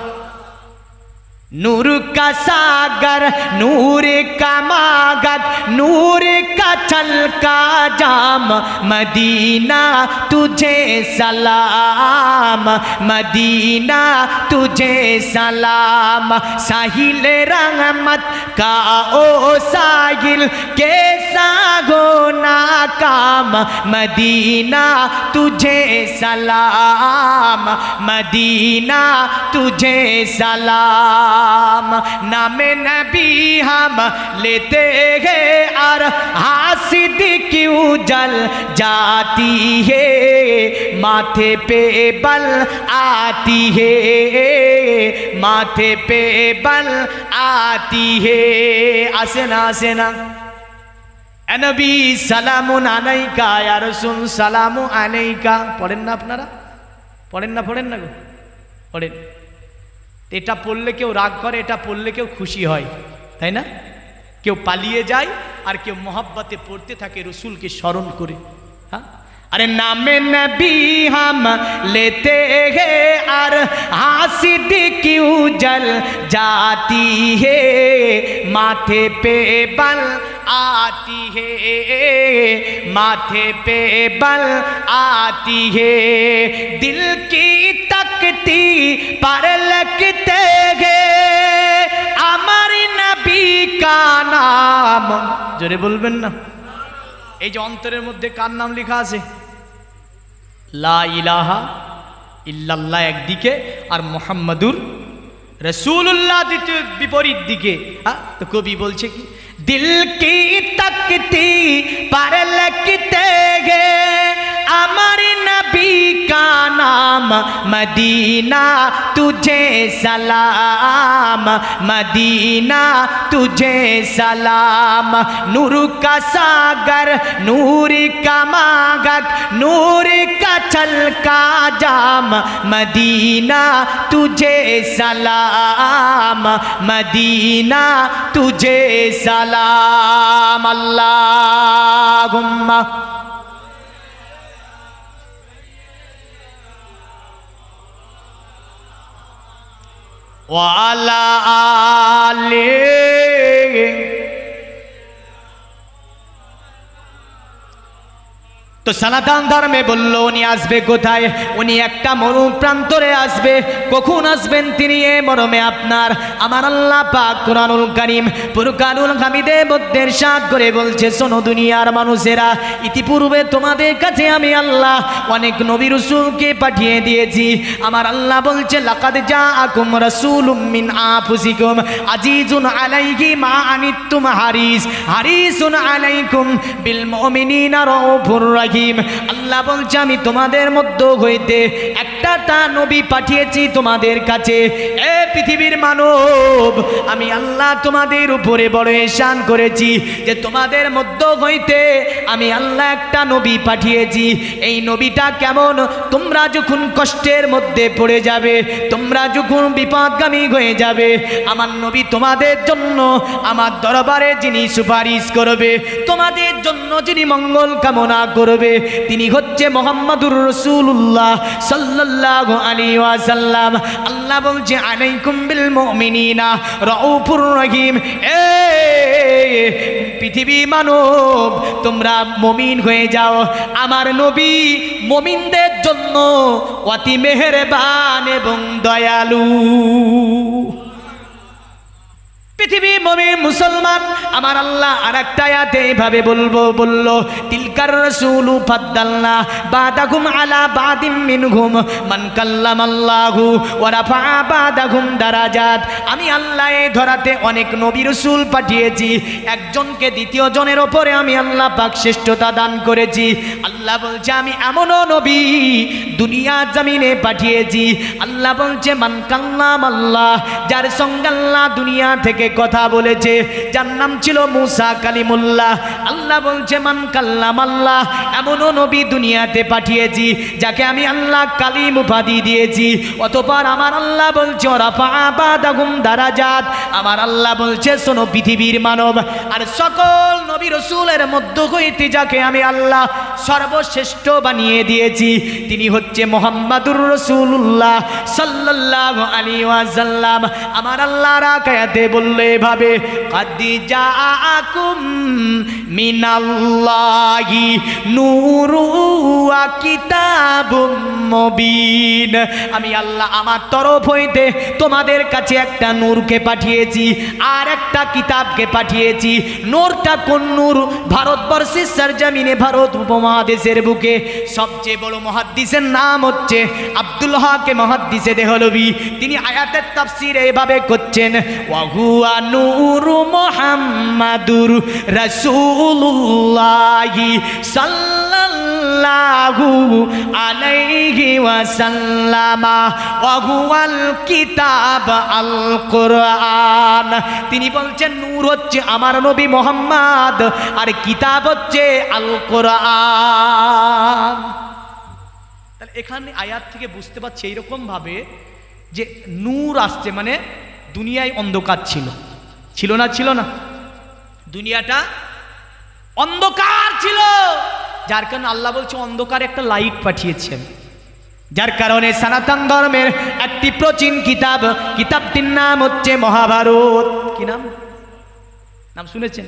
नूर का सागर, नूर का मागध, नूर का छलका जाम, मदीना तुझे सलाम, मदीना तुझे सलाम। साहिल रहमत का ओ साहिल कैसा हो नाकाम, मदीना तुझे सलाम, मदीना तुझे सलाम। नाम नबी हम लेते हैं और हासिद क्यों जल जाती है, माथे पे बल आती है, माथे पे बल आती है। आसेना आसेना এ নবী সালামুন আলাইকা ইয়া রাসূল সালামু আলাইকা। পড়েন না আপনারা? পড়েন না? পড়েন না গো? পড়েন। এটা পড়লে কেউ রাগ করে, এটা পড়লে কেউ খুশি হয়, তাই না? কেউ পালিয়ে যায় আর কেউ মোহাব্বতে পড়তে থাকে রসুলকে স্মরণ করে। হ্যাঁ, अरे नाम नबी हम लेते हैं और हासिद क्यों जल जाती है, माथे पे बल आती है, माथे पे बल आती है। दिल की तकती पर लगते हैं अमर नबी का नाम। जोरे बोलबेन ना? এই যে অন্তরের মধ্যে কার নাম লেখা আছে? লা ইলাহা ইল্লাল্লাহ একদিকে আর মুহাম্মাদুর রাসূলুল্লাহ দ্বিতীয় বিপরীত দিকে। তো কবি বলছে কি, দিল কি তকতি पर लगते हैं अमर नबी का नाम, मदीना तुझे सलाम, मदीना तुझे सलाम। नूर का सागर, नूर का मागध, नूर का छलका जाम, मदीना तुझे सलाम, मदीना तुझे सलाम। अल्लाहुम्मा वाला आले। তো সনাতন ধর্মে বলল উনি আসবে কোথায়? উনি একটা মরু প্রান্তরে আসবে। কখন আসবেন তিনি? এ মরমে আপনার আমার আল্লাহ পাক কুরআনুল কারীম ফুরকানুল হামিদে মধ্যে ইরশাদ করে বলছে, শোনো দুনিয়ার মানুষেরা, ইতিপূর্বে তোমাদের কাছে আমি আল্লাহ অনেক নবী রাসূলকে পাঠিয়ে দিয়েছি। আমার আল্লাহ বলছে, লাকাদ জাআকুম রাসূলুম মিন আনফুসিকুম আজিজুন আলাইহি মা আনিতুম হারিসুন আলাইকুম বিল মুমিনিনা রাউফুর রাহিম। আল্লাহ বলছে, আমি তোমাদের মধ্য হইতে একটা নবী পাঠিয়েছি তোমাদের কাছে। এ পৃথিবীর মানব, আমি আল্লাহ তোমাদের উপরে বড় ihsan করেছি যে তোমাদের মধ্য হইতে আমি আল্লাহ একটা নবী পাঠিয়েছি। এই নবীটা কেমন? তোমরা যখন কষ্টের মধ্যে পড়ে যাবে, তোমরা যখন বিপদগামী হয়ে যাবে, আমার নবী তোমাদের জন্য আমার দরবারে যিনি সুপারিশ করবে, তোমাদের জন্য যিনি মঙ্গল কামনা করবে, তিনি হচ্ছে মুহাম্মাদুর রাসূলুল্লাহ সাল্লাল্লাহু আলাইহি ওয়াসাল্লাম। আল্লাহ বলছে, আলাইকুম বিল মুমিনিনা রাউফুর রহিম। এ পৃথিবী মানব, তোমরা মুমিন হয়ে যাও। আমার নবী মুমিনদের জন্য অতি মেহেরবান এবং দয়ালু। পৃথিবী মুমিন মুসলমান, আমার আল্লাহ আরেকটা আয়াতে এইভাবে বলল, তিলকার রাসূলু ফাদ্দালনা বাদাকুম আলা বাদিম মিনহুম মান কাল্লামাল্লাহু ওয়া রাফা বাদাকুম দারাজাত। আমি আল্লাহ এই ধরাতে অনেক নবী রাসূল পাঠিয়েছি, একজনকে দ্বিতীয় জনের ওপরে আমি আল্লাহ পাক শ্রেষ্ঠতা দান করেছি। আল্লাহ বলছে, আমি এমনও নবী দুনিয়া জমিনে পাঠিয়েছি। আল্লাহ বলছে, মান কাল্লামাল্লাহ, যার সঙ্গে আল্লাহ দুনিয়া থেকে কথা কথা বলেছে, যার নাম ছিল মুসা কালিমুল্লাহ। আল্লাহ বলছে মান কাল্লামাল্লাহ, এমনও নবী দুনিয়াতে পাঠিয়েছি যাকে আমি আল্লাহ কালিম উপাধি দিয়েছি। অতঃপর আমার আল্লাহ বলছে রাফা বাদাহুম দারাজাত, আমার আল্লাহ বলছে শোনো পৃথিবীর মানব আর সকল নবী রাসূলের মধ্য হইতে যাকে আমি আল্লাহ সর্বশ্রেষ্ঠ বানিয়ে দিয়েছি তিনি হচ্ছে মুহাম্মাদুর রাসূলুল্লাহ সাল্লাল্লাহু আলাইহি ওয়াসাল্লাম। আমার আল্লাহ রাকায়াতে বলল এভাবে, কাদ জাআকুম মিনাল্লাহি নূরু ওয়া কিতাবুম মুবিন। আমি আল্লাহ আমার তরফ হইতে তোমাদের কাছে একটা নূরকে পাঠিয়েছি আর একটা কিতাবকে পাঠিয়েছি। নূরটা কোন নূর? ভারতবর্ষের সরজমিনে ভারত উপমহাদেশের বুকে সবচেয়ে বড় মুহাদ্দিসের নাম হচ্ছে আব্দুল হক মুহাদ্দিসে দেহলভী। তিনি আয়াতের তাফসীর এইভাবে করছেন, ওয়া হুয়া নূরু মুহাম্মাদুর রাসূলুল্লাহি সাল্লাল্লাহু আলাইহি ওয়াসাল্লাম ওয়া হুয়াল কিতাব আল কোরআন। তিনি বলছেন নূর হচ্ছে আমার নবী মুহাম্মদ আর কিতাব হচ্ছে আল কোরআন। তাহলে এখানে আয়াত থেকে বুঝতে পারছি এইরকম ভাবে যে নূর আসছে মানে দুনিয়ায় অন্ধকার ছিল, ছিল না? ছিল না? দুনিয়াটা অন্ধকার ছিল, যার কারণে আল্লাহ বলছে অন্ধকারে একটা লাইট পাঠিয়েছেন। যার কারণে সনাতন ধর্মের একটি প্রাচীন কিতাব, কিতাবটির নাম হচ্ছে মহাভারত। কি নাম? নাম শুনেছেন?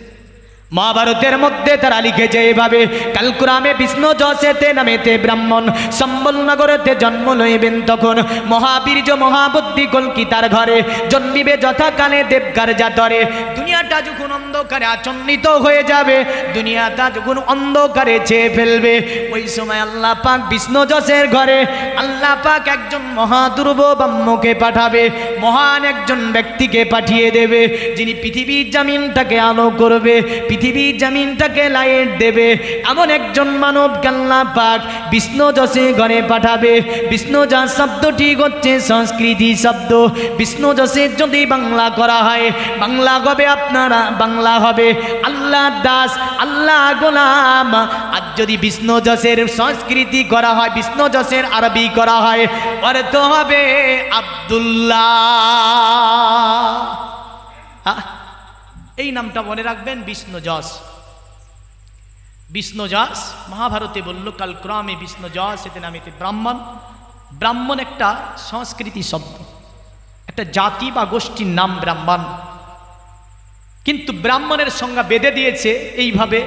মহাভারতের মধ্যে তারা লিখেছে এভাবে, কালক্রমে বিষ্ণু যশেতে নামেতে ব্রাহ্মণ সম্বল নগরেতে জন্ম লইবেন, তখন মহাবীর্য মহাবুদ্ধি কল্কিতার ঘরে জন্মিবে যথাকালে দেবকার জাতরে। দুনিয়াটা যখন অন্ধকারে আচ্ছন্নিত হয়ে যাবে, দুনিয়াটা যখন অন্ধকারে ছেয়ে ফেলবে, ওই সময় আল্লাহ পাক বিষ্ণু যশের ঘরে আল্লাহ পাক একজন মহাদুর্ব ব্রহ্মকে পাঠাবে, মহান একজন ব্যক্তিকে পাঠিয়ে দেবে, যিনি পৃথিবীর জমিনটাকে আলো করবে, পৃথিবীর জমিনটাকে লাইট দেবে। এমন একজন মানব আল্লাহ পাক বিষ্ণু যশে ঘরে পাঠাবে। বিষ্ণু যশ শব্দটি হচ্ছে সংস্কৃতি শব্দ। বিষ্ণু যশের যদি বাংলা করা হয়, বাংলা হবে আপনারা, বাংলা হবে আল্লাহ দাস, আল্লাহ গোলাম। আর যদি বিষ্ণু যশের সংস্কৃতি করা হয়, বিষ্ণু যশের আরবি করা হয়, অর্থ হবে আব্দুল্লাহ। এই নামটা মনে রাখবেন, বিষ্ণু যশ। বিষ্ণু যশ মহাভারতে বলল কালক্রমে বিষ্ণু যশ এতে নামেতে ব্রাহ্মণ। ব্রাহ্মণ একটা সংস্কৃতি শব্দ, একটা জাতি বা গোষ্ঠীর নাম ব্রাহ্মণ। কিন্তু ব্রাহ্মণের সংজ্ঞা বেঁধে দিয়েছে এইভাবে,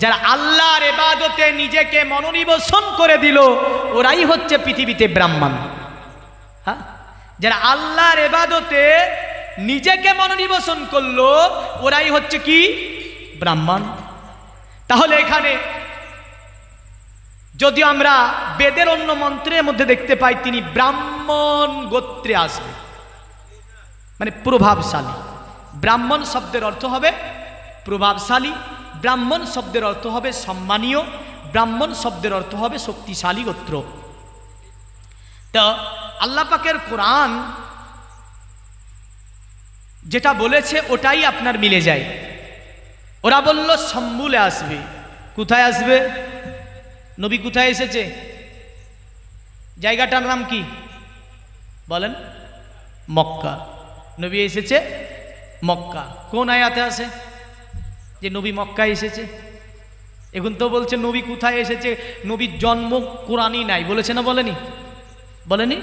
যারা আল্লাহর ইবাদতে নিজেকে মনোনিবেশন করে দিল ওরাই হচ্ছে পৃথিবীতে ব্রাহ্মণ। হ্যাঁ, যারা আল্লাহর ইবাদতে নিজেকে মনোনিবেশন করলো ওরাই হচ্ছে কি? ব্রাহ্মণ। তাহলে এখানে যদি আমরা বেদের অন্য মন্ত্রের মধ্যে দেখতে পাই তিনি ব্রাহ্মণ গোত্রে আসবে, মানে প্রভাবশালী। ব্রাহ্মণ শব্দের অর্থ হবে প্রভাবশালী, ব্রাহ্মণ শব্দের অর্থ হবে সম্মানীয়, ব্রাহ্মণ শব্দের অর্থ হবে শক্তিশালী গোত্র। তো আল্লাহ পাকের কোরআন যেটা বলেছে ওটাই আপনার মিলে যায়। ওরা বলল সম্বুলে আসবে। কোথায় আসবে? নবী কোথায় এসেছে? জায়গাটার নাম কি বলেন? মক্কা। নবী এসেছে মক্কা। কোন আয়াতে আছে যে নবী মক্কায় এসেছে? এখন তো বলছে নবী কোথায় এসেছে, নবীর জন্ম কোরআনই নাই, বলেছে না? বলেনি? বলেনি?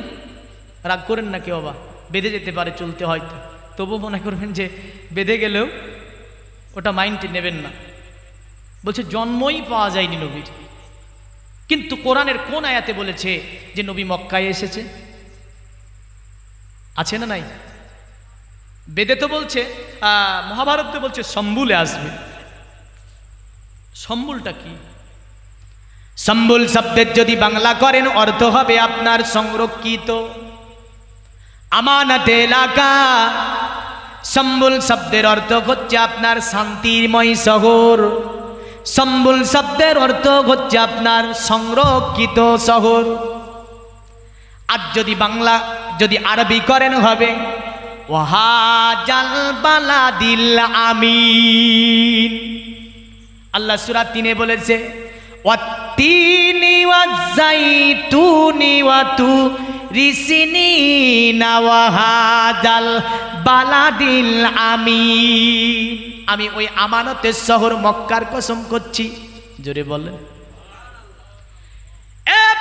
রাগ করেন না কেউ, বাবা বেঁধে যেতে পারে চলতে, হয়তো তবু মনে করবেন যে বেঁধে গেলেও ওটা মাইন্ডে নেবেন না। বলছে জন্মই পাওয়া যায়নি নবীর। কিন্তু কোরআনের কোন আয়াতে বলেছে যে নবী মক্কায় এসেছে? আছে না নাই? বেদে তো বলছে, মহাভারতে বলছে সম্বুলে আসবে। সম্বুলটা কি? সম্বুল শব্দের যদি বাংলা করেন অর্থ হবে আপনার সংরক্ষিত, আমানত এলাকা। সম্বুল শব্দের অর্থ হচ্ছে আপনার শান্তিময় শহর। সম্বুল শব্দের অর্থ হচ্ছে আপনার সংরক্ষিত শহর। আর যদি বাংলা, যদি আরবি করেন হবে ওয়াহাজাল বালাদিল আমিন। আল্লাহ সূরা 3 বলেছে ওয়াত্তিনি ওয়াজ্জাইতুনি ওয়াতুরি সিনিনা ওয়াহাজাল বালাদিল আমিন। আমি ওই আমানতের শহর মক্কার কসম করছি। জোরে বলেন।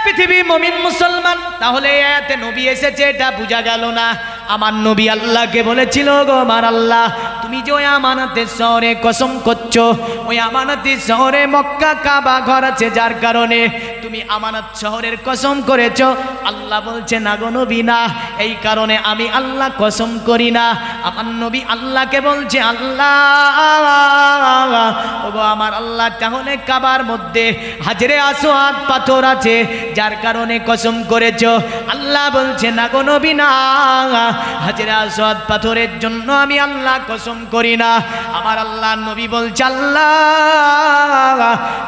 পৃথিবী মুমিন মুসলমান, তাহলে এতে নবী এসেছে এটা বোঝা গেল না। আমার নবী আল্লাহকে বলেছিল, গো আমার আল্লাহ, তুমি যে ওই আমানতের শহরে কসম করছো, ওই আমানতের শহরে মক্কা কাবা ঘর আছে, যার কারণে তুমি আমানত শহরের কসম করেছো। আল্লাহ বলছে না গো নবী না, এই কারণে আমি আল্লাহ কসম করি না। আমার নবী আল্লাহকে বলছে, আল্লাহ ও গো আমার আল্লাহ, তাহলে কাবার মধ্যে হাজরে আসওয়াদ পাথর আছে, যার কারণে কসম করেছো। আল্লাহ বলছে না গো নবী না, হাজরে আসওয়াদ পাথরের জন্য আমি আল্লাহ কসম করি না। আমার আল্লাহ নবী বলছে, আল্লাহ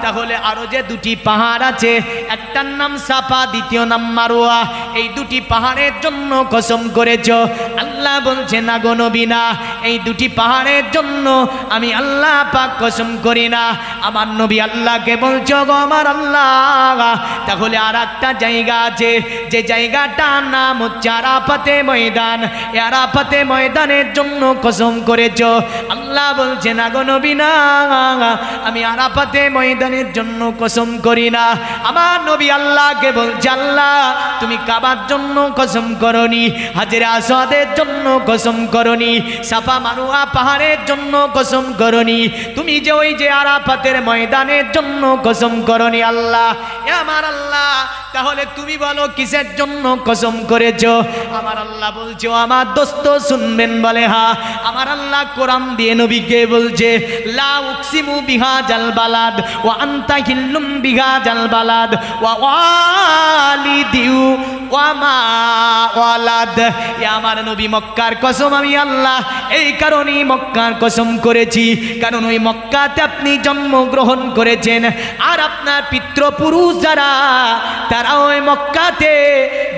তাহলে আরো যে দুটি পাহাড় আছে, একটার নাম সাফা, দ্বিতীয় নাম মারওয়া, এই দুটি পাহাড়ের জন্য কসম করেছো। আল্লাহ বলছে না গো নবী না, এই দুটি পাহাড়ের জন্য আমি আল্লাহ পাক কসম করি না। আমার নবী আল্লাহকে বলছো, গো আমার আল্লাহ, তাহলে আর একটা জায়গা আছে, যে জায়গাটার নাম হচ্ছে আরাফাতে ময়দান, এই আরাফাতে ময়দানের জন্য কসম করেছো। আল্লাহ বলছে না গো নবী না, আমি আরাফাতে ময়দানের জন্য কসম করি না। আমার নবী আল্লাহকে বলছে, আল্লাহ তুমি কাবার জন্য কসম করনি, হাজরে আসওয়াদের জন্য কসম করনি, সাফা মারওয়া পাহাড়ের জন্য কসম করনি, তুমি যে ওই যে আরাফাতের ময়দানের জন্য কসম করনি। আল্লাহ এ আমার আল্লাহ, তাহলে তুমি বলো কিসের জন্য কসম করেছো? আমার আল্লাহ বলছো, আমার দোস্ত শুনবেন, বলে হ্যাঁ। আমার আল্লাহ কোরআন দিয়ে নবীকে বলছে, লা উকসিমু বিহাজাল বালাদ ওয়া আনতা হিল্লুম বিহাজাল বালাদ ওয়া ওয়ালিদিউ ওয়া মা ওয়ালাদ। এ আমার নবী, মক্কার কসম আমি আল্লাহ এই কারণেই মক্কার কসম করেছি, কারণ ওই মক্কাতে আপনি জন্মগ্রহণ করেছেন, আর আপনার পিতৃপুরুষ যারা, তারা ওই মক্কাতে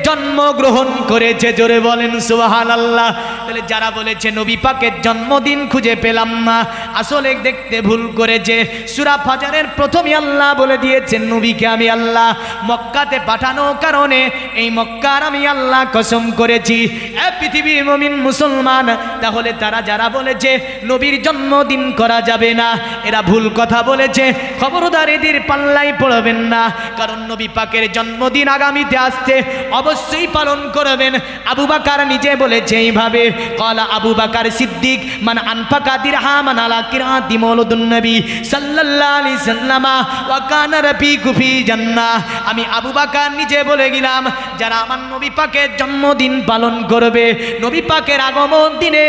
জন্মগ্রহণ করেছে। জোরে বলেন সুবহানাল্লাহ। তাহলে যারা বলেছে নবী পাকের জন্মদিন খুঁজে পেলাম না, আসলে দেখতে ভুল করেছে। সূরা ফাজরের প্রথমে আল্লাহ বলে দিয়েছেন, নবীকে আমি আল্লাহ মক্কাতে পাঠানোর কারণে এই মক্কার আমি আল্লাহ কসম করেছি। এ পৃথিবীর মুমিন মুসলমান, তাহলে তারা যারা বলেছে নবীর জন্মদিন করা যাবে না, এরা ভুল কথা বলেছে। খবরদার এদের পাল্লাই পড়বেন না, কারণ নবী পাকের জন্মদিন আগামীতে আসছে, অবশ্যই পালন করবেন। আবু বকর নিজে বলেছে এইভাবে, ক্বালা আবু বকর সিদ্দিক, মান আনফাকা দিরহামান আলা কিরাতি মাউলুদুন নবী সাল্লাল্লাহু আলাইহি সাল্লাম ওয়া কানা রাফিকু ফি জান্নাহ। আমি আবু বকর নিজে বলে গেলাম, যারা আমার নবী পাকের জন্মদিন পালন করবে, নবী পাকের আগমন দিনে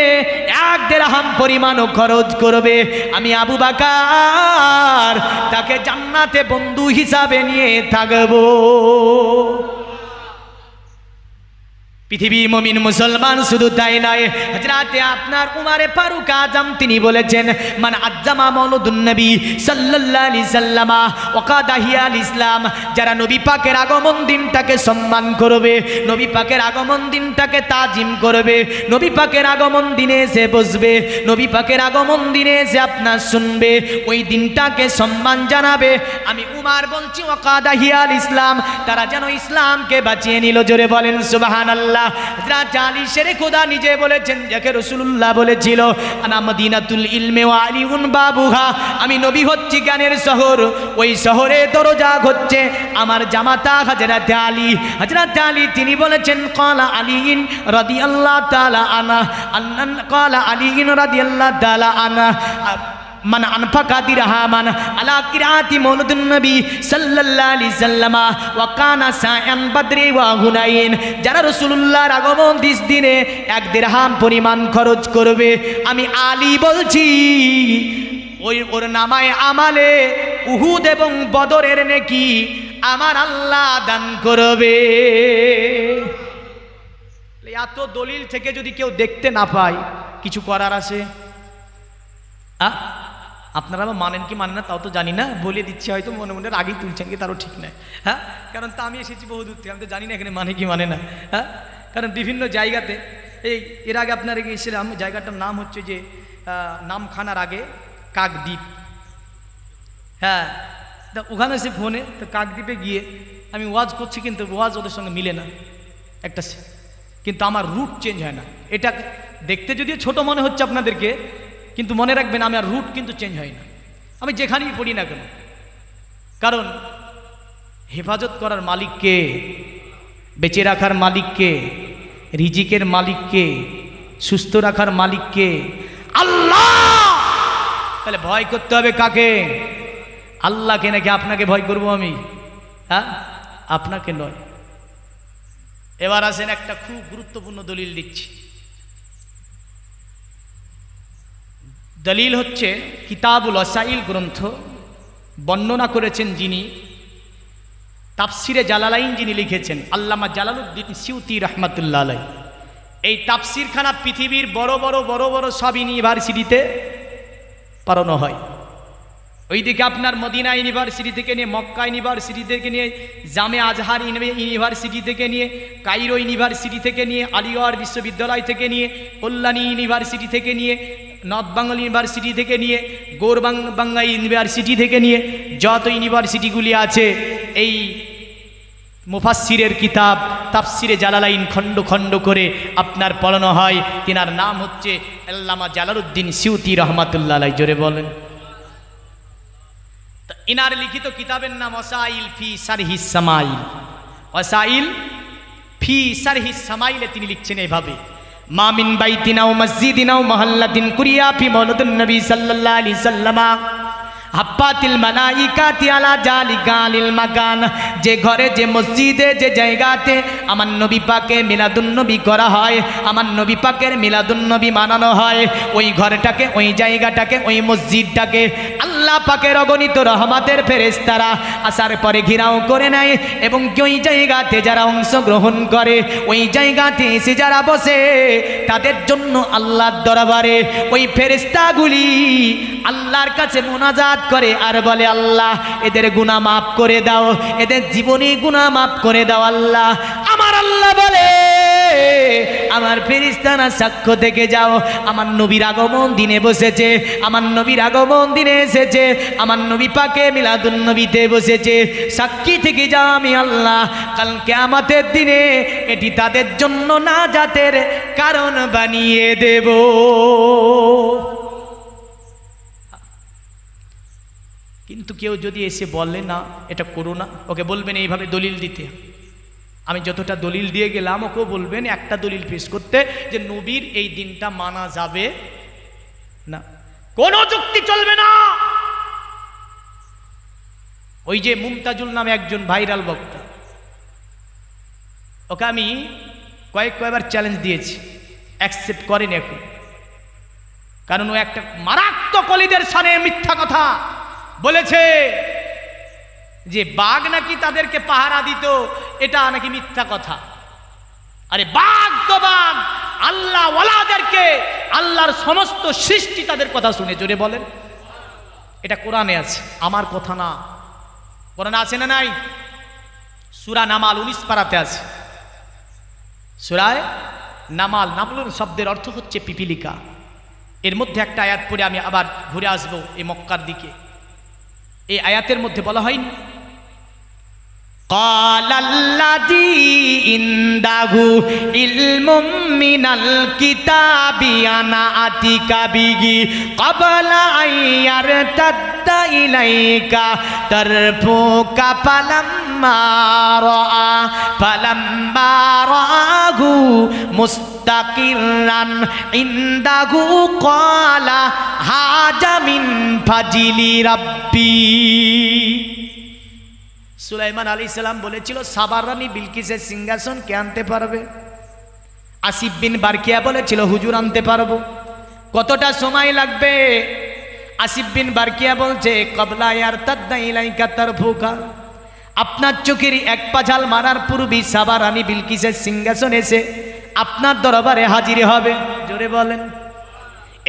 1 দিরহাম পরিমাণও খরচ করবে, আমি আবু বকর তাকে জান্নাতে বন্ধু হিসাবে নিয়ে থাকবো। পৃথিবীর মুমিন মুসলমান, শুধু তাই নয়, হযরতে আপনার উমরে ফারুক আজম তিনি বলেছেন, মান আজ্জামা মাউলুদুন নবী সাল্লাল্লাহু আলাইহি সাল্লাম ওয়া কাদাহিয়াল ইসলাম। যারা নবী পাকের আগমন দিনটাকে সম্মান করবে, নবী পাকের আগমন দিনটাকে তাজিম করবে, নবী পাকের আগমন দিনে এসে বসবে, নবী পাকের আগমন দিনে এসে আপনার শুনবে, ওই দিনটাকে সম্মান জানাবে, আমি উমর বলছি ওয়া কাদাহিয়াল ইসলাম, তারা যেন ইসলামকে বাঁচিয়ে নিল। জোরে বলেন সুবহানাল্লাহ। হযরত আলী শেরে খোদা নিজে বলেছেন, যাকে রাসূলুল্লাহ বলেছিল, আনা মদিনাতুল ইলমি ওয়া আলিউন বাবুহা, আমি নবী হচ্ছি জ্ঞানের শহর, ওই শহরে দরজা হচ্ছে আমার জামাতা হযরত আলী। হযরত আলী তিনি বলেছেন, ক্বালা আলীন রাদিয়াল্লাহু তাআলা আনহু, আন্নান ক্বালা আলীন রাদিয়াল্লাহু তাআলা আনহু, মান আনফাকা দিরহামান আলা কিরাতি মাউলুদুন নবী সাল্লাল্লাহু আলাইহি সাল্লাম ওয়া কানা সায়ান বদরি ওয়া হুনাইন। যারা রাসূলুল্লাহর আগমন দিনে 1 দিরহাম পরিমাণ খরচ করবে, আমি আলী বলছি, ওর নামায় আমালে উহুদ এবং বদরের নেকি আমার আল্লাহ দান করবে। এত দলিল থেকে যদি কেউ দেখতে না পায়, কিছু করার আছে? আপনারা মানেন কি মানেন না তাও তো জানি না, বলে দিচ্ছি, হয়তো মনে মনে আগেই তুলছেন কি তারও ঠিক নাই। হ্যাঁ, কারণ তা আমি এসেছি বহু দূর থেকে, আমি তো জানি না এখানে মানে কি মানে না। হ্যাঁ, কারণ বিভিন্ন জায়গাতে এর আগে আপনারা গিয়েছিলাম, জায়গাটার নাম হচ্ছে যে নামখানার আগে কাকদ্বীপ। হ্যাঁ, তা ওখানে সে ফোনে তো কাকদ্বীপে গিয়ে আমি ওয়াজ করছি, কিন্তু ওয়াজ ওদের সঙ্গে মিলে না একটা, কিন্তু আমার রুট চেঞ্জ হয় না। এটা দেখতে যদিও ছোট মনে হচ্ছে আপনাদেরকে, কিন্তু মনে রাখবেন আমার রুট কিন্তু চেঞ্জ হয় না, আমি যেখানেই পড়ি না কেন। কারণ হেফাজত করার মালিককে, বেঁচে রাখার মালিককে, রিজিকের মালিককে, সুস্থ রাখার মালিককে আল্লাহ। তাহলে ভয় করতে হবে কাকে? আল্লাহকে, নাকি আপনাকে ভয় করব আমি? হ্যাঁ, আপনাকে নয়। এবার আসেন, একটা খুব গুরুত্বপূর্ণ দলিল দিচ্ছি। দলিল হচ্ছে কিতাবুল ওয়াসাইল গ্রন্থ, বর্ণনা করেছেন যিনি, তাফসিরে জালালাইন যিনি লিখেছেন আল্লামা জালালউদ্দিন সিউতি রহমাতুল্লাহ আলাইহি। এই তাফসিরখানা পৃথিবীর বড় বড় সব ইউনিভার্সিটিতে পড়ানো হয়। ওইদিকে আপনার মদিনা ইউনিভার্সিটি থেকে নিয়ে, মক্কা ইউনিভার্সিটি থেকে নিয়ে, জামে আজহার ইউনিভার্সিটি থেকে নিয়ে, কায়রো ইউনিভার্সিটি থেকে নিয়ে, আলিগড় বিশ্ববিদ্যালয় থেকে নিয়ে, কল্যাণী ইউনিভার্সিটি থেকে নিয়ে, নর্থ বেঙ্গল ইউনিভার্সিটি থেকে নিয়ে, গৌরবাঙ্গা ইউনিভার্সিটি থেকে নিয়ে, যত ইউনিভার্সিটিগুলি আছে, এই মুফাসসিরের কিতাব তাফসিরে জালালাইন খণ্ড খণ্ড করে আপনার পড়ানো হয়। তিনার নাম হচ্ছে আল্লামা জালালউদ্দিন সিউতি রহমাতুল্লাহ আলাইহি। জোরে বলেন। ইনার লিখিত কিতাবের নাম ওয়াসাইল ফি সারহিস সামাইল। ওয়াসাইল ফি সারহিস সামাইলে তিনি লিখছেন এইভাবে, মা মিন বাইতিন আও মসজিদিন আও মুহাল্লাতিন কুরিয়া ফি মাওলিদুন নবী সাল্লাল্লাহু আলাইহি সাল্লাম হাব্বাতিল মালাইকাতি আলা জালিকালিল মাকান। যে ঘরে, যে মসজিদে, যে জায়গাতে আমার নবী পাকে মিলাদুন্নবী করা হয়, আমার নবী পাকের মিলাদুন্নবী মানানো হয়, ওই ঘরটাকে, ওই জায়গাটাকে, ওই মসজিদটাকে আল্লাহ পাকের অগণিত রহমতের ফেরেশতারা আসার পরে ঘিরাও করে নেয়, এবং ওই জায়গাতে যারা অংশগ্রহণ করে, ওই জায়গাতে এসে যারা বসে, তাদের জন্য আল্লাহর দরবারে ওই ফেরেশতাগুলি আল্লাহর কাছে মুনাজাত করে আর বলে, আল্লাহ এদের গুনাহ মাফ করে দাও, এদের জীবনী গুনাহ মাফ করে দাও আল্লাহ। আমার আল্লাহ বলে, আমার ফেরেশতারা সাক্ষ্য থেকে যাও, আমার নবীর আগমন দিনে বসেছে, আমার নবীর আগমন দিনে এসেছে, আমার নবী পাকে মিলাদুন নবীতে বসেছে, সাক্ষী থেকে যাও আমি আল্লাহ কাল কিয়ামতের দিনে এটি তাদের জন্য নাজাতের কারণ বানিয়ে দেব। কিন্তু কেউ যদি এসে বলে না এটা করো না, ওকে বলবেন এইভাবে দলিল দিতে। আমি যতটা দলিল দিয়ে গেলাম, ওকেও বলবেন একটা দলিল পেশ করতে যে নবীর এই দিনটা মানা যাবে না, কোনো যুক্তি চলবে না। ওই যে মুমতাজুল নামে একজন ভাইরাল বক্তা, ওকে আমি কয়েকবার চ্যালেঞ্জ দিয়েছি, অ্যাকসেপ্ট করেনি এখন। কারণ ও একটা মারাত্মক অলিদের সামনে মিথ্যা কথা বলেছে যে বাঘ নাকি তাদেরকে পাহারা দিত, এটা নাকি মিথ্যা কথা। আরে বাঘ তো বাঘ, আল্লাহ ওয়ালাদেরকে, আল্লাহর সমস্ত সৃষ্টি তাদের কথা শুনে। জোরে বলেন। এটা কোরআনে আছে, আমার কথা না। কোরআনে আছে না নাই? সূরা নামাল 19 পারাতে আছে। সূরায়ে নামাল, নামলুন শব্দের অর্থ হচ্ছে পিপিলিকা। এর মধ্যে একটা আয়াত পড়ে আমি আবার ঘুরে আসবো এই মক্কার দিকে। এই আয়াতের মধ্যে বলা হয়নি, ক্বালাল্লাযী ইনদাহু ইলমুম মিনাল কিতাবি আনা আতিকা বিহি ক্বাবলা আইয়ারতাদ্দা ইলাইকা তারফুকা ফালাম্মা রাআহু মুস্তাকিরান ইনদাহু ক্বালা হাজা মিন ফাজিলি রাব্বি। সুলাইমান আলাইহিস সালাম বলেছিল সাবার রানী বিলকিসের সিংহাসন কে আনতে পারবে? আসিফ বিন বারকিয়া বলেছিল হুজুর আনতে পারবো। কতটা সময় লাগবে? আসিফ বিন বারকিয়া বলছে ক্বাবলা ইয়ারতাদ্দা ইলাইকা তারফুকা, আপনার চোখের এক পাঝাল মারার পূর্বেই সাবা রানী বিলকিসের সিংহাসন এসে আপনার দরবারে হাজির হবে। জোরে বলেন।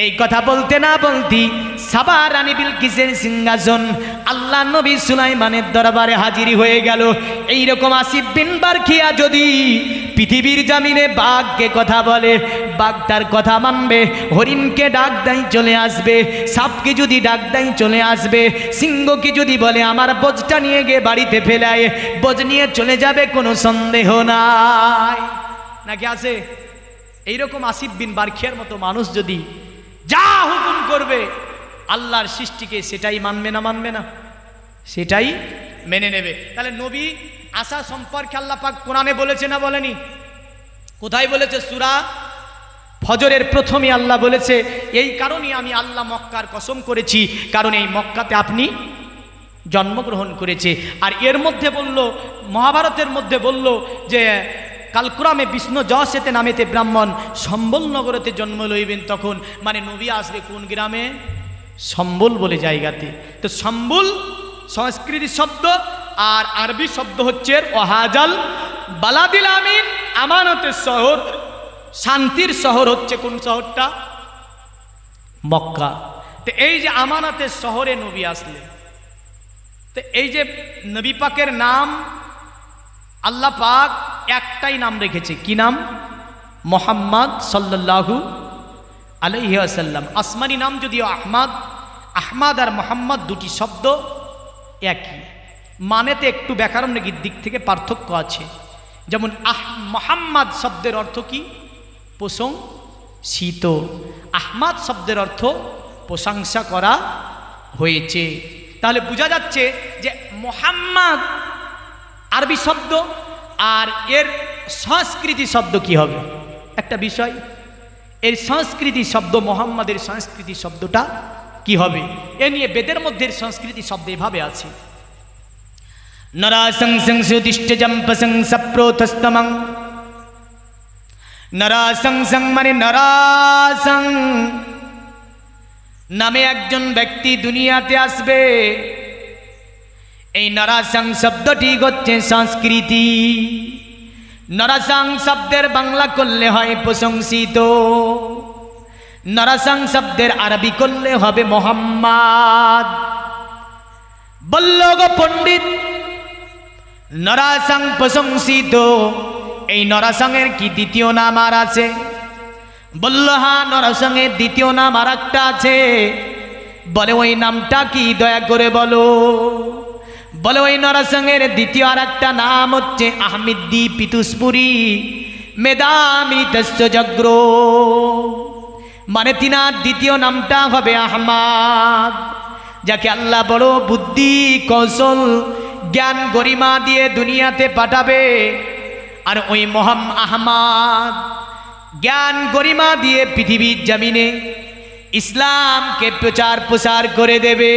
এই কথা বলতে না বলতি সাবা রানী বিলকিসের সিংহাসন আল্লাহ নবী সুলাইমানের দরবারে হাজির হয়ে গেল। এইরকম আসিফ বিন বারখিয়া যদি পৃথিবীর জামিনে বাঘকে কথা বলে, বাঘ তার কথা মানবে। হরিণকে ডাক দেয় চলে আসবে, সাপকে যদি ডাক দেয় চলে আসবে, সিংহকে যদি বলে আমার বোঝটা নিয়ে গিয়ে বাড়িতে ফেলায়, বোঝ নিয়ে চলে যাবে, কোনো সন্দেহ নাই। নাকি আছে? এইরকম আসিফ বিন বারখিয়ার মতো মানুষ যদি যা হুকুম করবে আল্লাহর সৃষ্টিকে সেটাই মানবে না? মানবে না, সেটাই মেনে নেবে। তাহলে নবী আসা সম্পর্কে আল্লাহ পাক কোরআনে বলেছে না বলেনি? কোথায় বলেছে? সূরা ফজরের প্রথমে আল্লাহ বলেছে এই কারণেই আমি আল্লাহ মক্কার কসম করেছি, কারণ এই মক্কাতে আপনি জন্মগ্রহণ করেছে। আর এর মধ্যে বলল, মহাভারতের মধ্যে বলল যে কালক্রমে বিষ্ণু যশেতে নামেতে ব্রাহ্মণ সম্বল নগরতে জন্ম লইবেন। তখন মানে নবী আসবে কোন গ্রামে? সম্বল বলে জায়গাতে। তো সম্বল সংস্কৃতি শব্দ, আর আরবি শব্দ হচ্ছে ওয়াহাজাল বালাদিল আমিন, আমানতের শহর, শান্তির শহর হচ্ছে কোন শহরটা? মক্কা। তো এই যে আমানতের শহরে নবী আসলেন, তো এই যে নবী পাকের নাম আল্লাহ পাক একটাই নাম রেখেছে, কি নাম? মুহাম্মদ সাল্লাল্লাহু আলাইহি ওয়াসাল্লাম। আসমানি নাম যদিও আহমদ, আহমদ আর মুহাম্মদ দুটি শব্দ একই, মানেতে একটু ব্যাকরণের দিক থেকে পার্থক্য আছে। যেমন মুহাম্মদ শব্দের অর্থ কি? প্রশংসিত। আহমদ শব্দের অর্থ প্রশংসা করা হয়েছে। তাহলে বোঝা যাচ্ছে যে মুহাম্মদ আরবি শব্দ আর এর সংস্কৃতি শব্দ কি হবে? একটা বিষয়, এর সংস্কৃতি শব্দ, মুহাম্মাদের সংস্কৃতি শব্দটা কি হবে? এ নিয়ে বেদের মধ্যে সংস্কৃতি শব্দ এভাবে আছে, নরাসং সংসুদিষ্টজম পসং সপ্রোথস্তমং। নরাসং সং মানে নরাসং নামে একজন ব্যক্তি দুনিয়াতে আসবে। এই নরাসং শব্দটি হচ্ছে সংস্কৃতি। নরাসং শব্দের বাংলা করলে হয় প্রশংসিত, নরাসং শব্দের আরবি করলে হবে মুহাম্মদ। বলল গো পণ্ডিত, নরাসং প্রশংসিত, এই নরাসংয়ের কি দ্বিতীয় নাম আর আছে? বলল হ্যাঁ, নরাসংয়ের দ্বিতীয় নাম আর একটা আছে। বলে ওই নামটা কি? দয়া করে বলো। বলে ওই নরাসংয়ের দ্বিতীয় আর একটা নাম হচ্ছে আহমিদ্দি পিতুসপুরি মেধামৃতস্য যগ্র। মানে তিনার দ্বিতীয় নামটা হবে আহমদ, যাকে আল্লাহ বড় বুদ্ধি কৌশল জ্ঞান গরিমা দিয়ে দুনিয়াতে পাঠাবে। আর ওই আহমদ জ্ঞান গরিমা দিয়ে পৃথিবীর জমিনে ইসলামকে প্রচার প্রসার করে দেবে।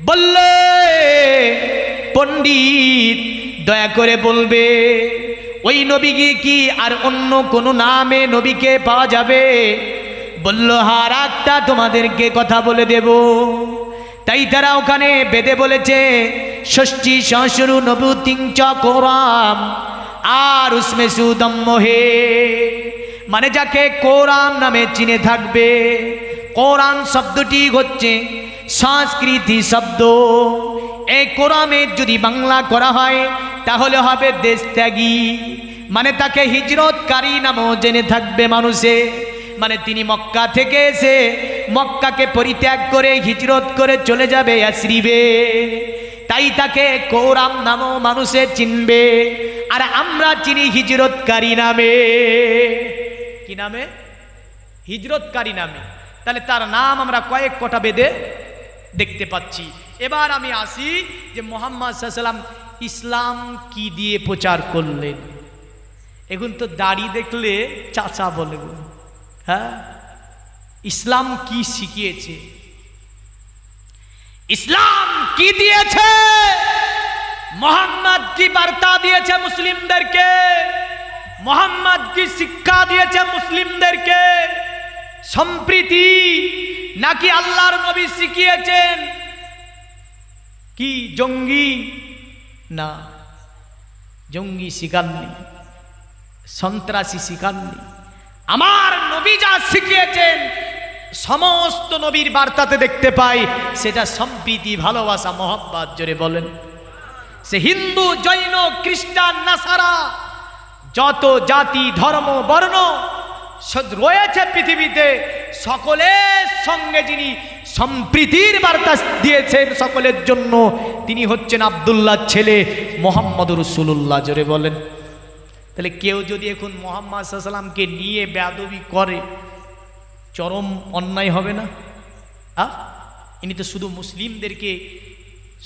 বললে পণ্ডিত দয়া করে বলবে ওই নবীকে কি আর অন্য কোনো নামে নবীকে পাওয়া যাবে? বলল আর একটা তোমাদেরকে কথা বলে দেব। তাই তারা ওখানে বেদে বলেছে ষষ্ঠী সহস্র নবুতিংচ কোরাম আর উসমে সুদম্ম হে, মানে যাকে কোরআন নামে চিনে থাকবে। কোরআন শব্দটি হচ্ছে সংস্কৃতি শব্দ। এই কোরআনের যদি বাংলা করা হয় তাহলে হবে দেশত্যাগী, মানে তাকে হিজরতকারী নামও জেনে থাকবে মানুষে। মানে তিনি মক্কা থেকে এসে মক্কাকে পরিত্যাগ করে হিজরত করে চলে যাবে ইয়াসরিবে, তাই তাকে কোরআন নামও মানুষে চিনবে। আর আমরা চিনি হিজরতকারী নামে। কি নামে? হিজরতকারী নামে। তাহলে তার নাম আমরা কয়েক কটা বেদে দেখতে পাচ্ছি। এবার আমি আসি যে মুহাম্মদ সাল্লাল্লাহু আলাইহি ওয়াসাল্লাম ইসলাম কি দিয়ে প্রচার করলেন। এখন তো দাড়ি দেখলে চাচা বলে, হ্যাঁ, ইসলাম কি শিখিয়েছে, ইসলাম কি দিয়েছে, মুহাম্মদ কি বার্তা দিয়েছে মুসলিমদেরকে, মুহাম্মদ কি শিক্ষা দিয়েছে মুসলিমদেরকে? সম্প্রীতি নাকি আল্লাহর নবী শিখিয়েছেন কি জঙ্গি? না, জঙ্গি শিখাননি, সন্ত্রাসী শিখাননি। আমার নবী যা শিখিয়েছেন সমস্ত নবীর বার্তাতে দেখতে পাই, সেটা সম্প্রীতি, ভালোবাসা, মহব্বত। জোরে বলেন। সে হিন্দু, জৈন, খ্রিস্টান, নাসারা, যত জাতি, ধর্ম, বর্ণ রয়েছে পৃথিবীতে, সকলের সঙ্গে যিনি সম্প্রীতির বার্তা দিয়েছেন সকলের জন্য, তিনি হচ্ছেন আব্দুল্লাহর ছেলে মুহাম্মদুর রাসূলুল্লাহ। জোরে বলেন। তাহলে কেউ যদি এখন মুহাম্মদ সাল্লাল্লাহু আলাইহি ওয়াসাল্লামকে নিয়ে বেয়াদবি করে, চরম অন্যায় হবে না? ইনি তো শুধু মুসলিমদেরকে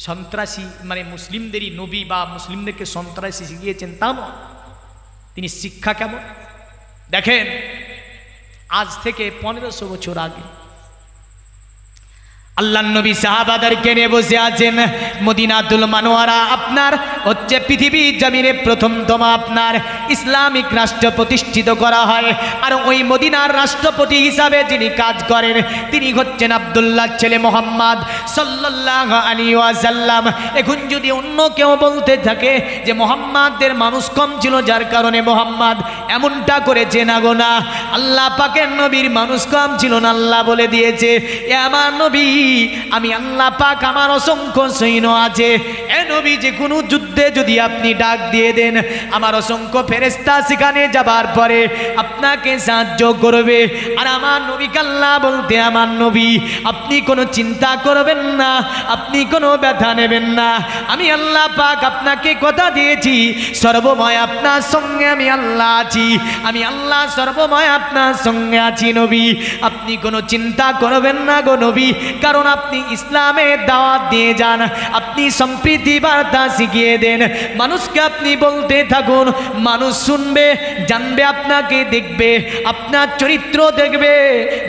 সন্ত্রাসী, মানে মুসলিমদেরই নবী বা মুসলিমদেরকে সন্ত্রাসী শিখিয়েছেন তা নয়। তিনি শিক্ষা কেমন দেখেন। আজ থেকে 1500 বছর আগে আল্লাহর নবী সাহাবাদেরকে নিয়ে বসে আছেন মদিনাতুল মুনাওয়ারা। আপনার হচ্ছে পৃথিবীর জমিনে প্রথমতম আপনার ইসলামিক রাষ্ট্র প্রতিষ্ঠিত করা হয়। আর ওই মদিনার রাষ্ট্রপতি হিসাবে যিনি কাজ করেন তিনি হচ্ছেন আব্দুল্লাহর ছেলে মুহাম্মদ সাল্লাল্লাহু আলাইহি ওয়াসাল্লাম। এখন যদি অন্য কেউ বলতে থাকে যে মুহাম্মাদের মানুষ কম ছিল যার কারণে মুহাম্মদ এমনটা করেছে, না গো না, আল্লাহ পাকের নবীর মানুষ কম ছিল না। আল্লাহ বলে দিয়েছে, এ আমার নবী, আমি আল্লাহ পাক, আমার অসংখ্য সৈন্য আছে। এ নবী, যে কোনো যুদ্ধে যদি আপনি ডাক দিয়ে দেন, আমার অসংখ্য ফেরেশতা সেখানে যাবার পরে আপনাকে সাহায্য করবে। আর আমার নবীকে আল্লাহ বলতে, আমার নবী, আপনি কোনো চিন্তা করবেন না, আপনি কোনো ব্যথা নেবেন না। আমি আল্লাহ পাক আপনাকে কথা দিয়েছি, সর্বময় আপনার সঙ্গে আমি আল্লাহ আছি। আমি আল্লাহ সর্বময় আপনার সঙ্গে আছি নবী, আপনি কোনো চিন্তা করবেন না গো নবী। কারণ আপনি ইসলামের দাওয়াত দিয়ে যান, আপনি সম্প্রীতি বার্তা শিখিয়ে দেন, মানুষকে আপনি বলতে থাকুন, মানুষ শুনবে, জানবে, আপনাকে দেখবে, আপনার চরিত্র দেখবে।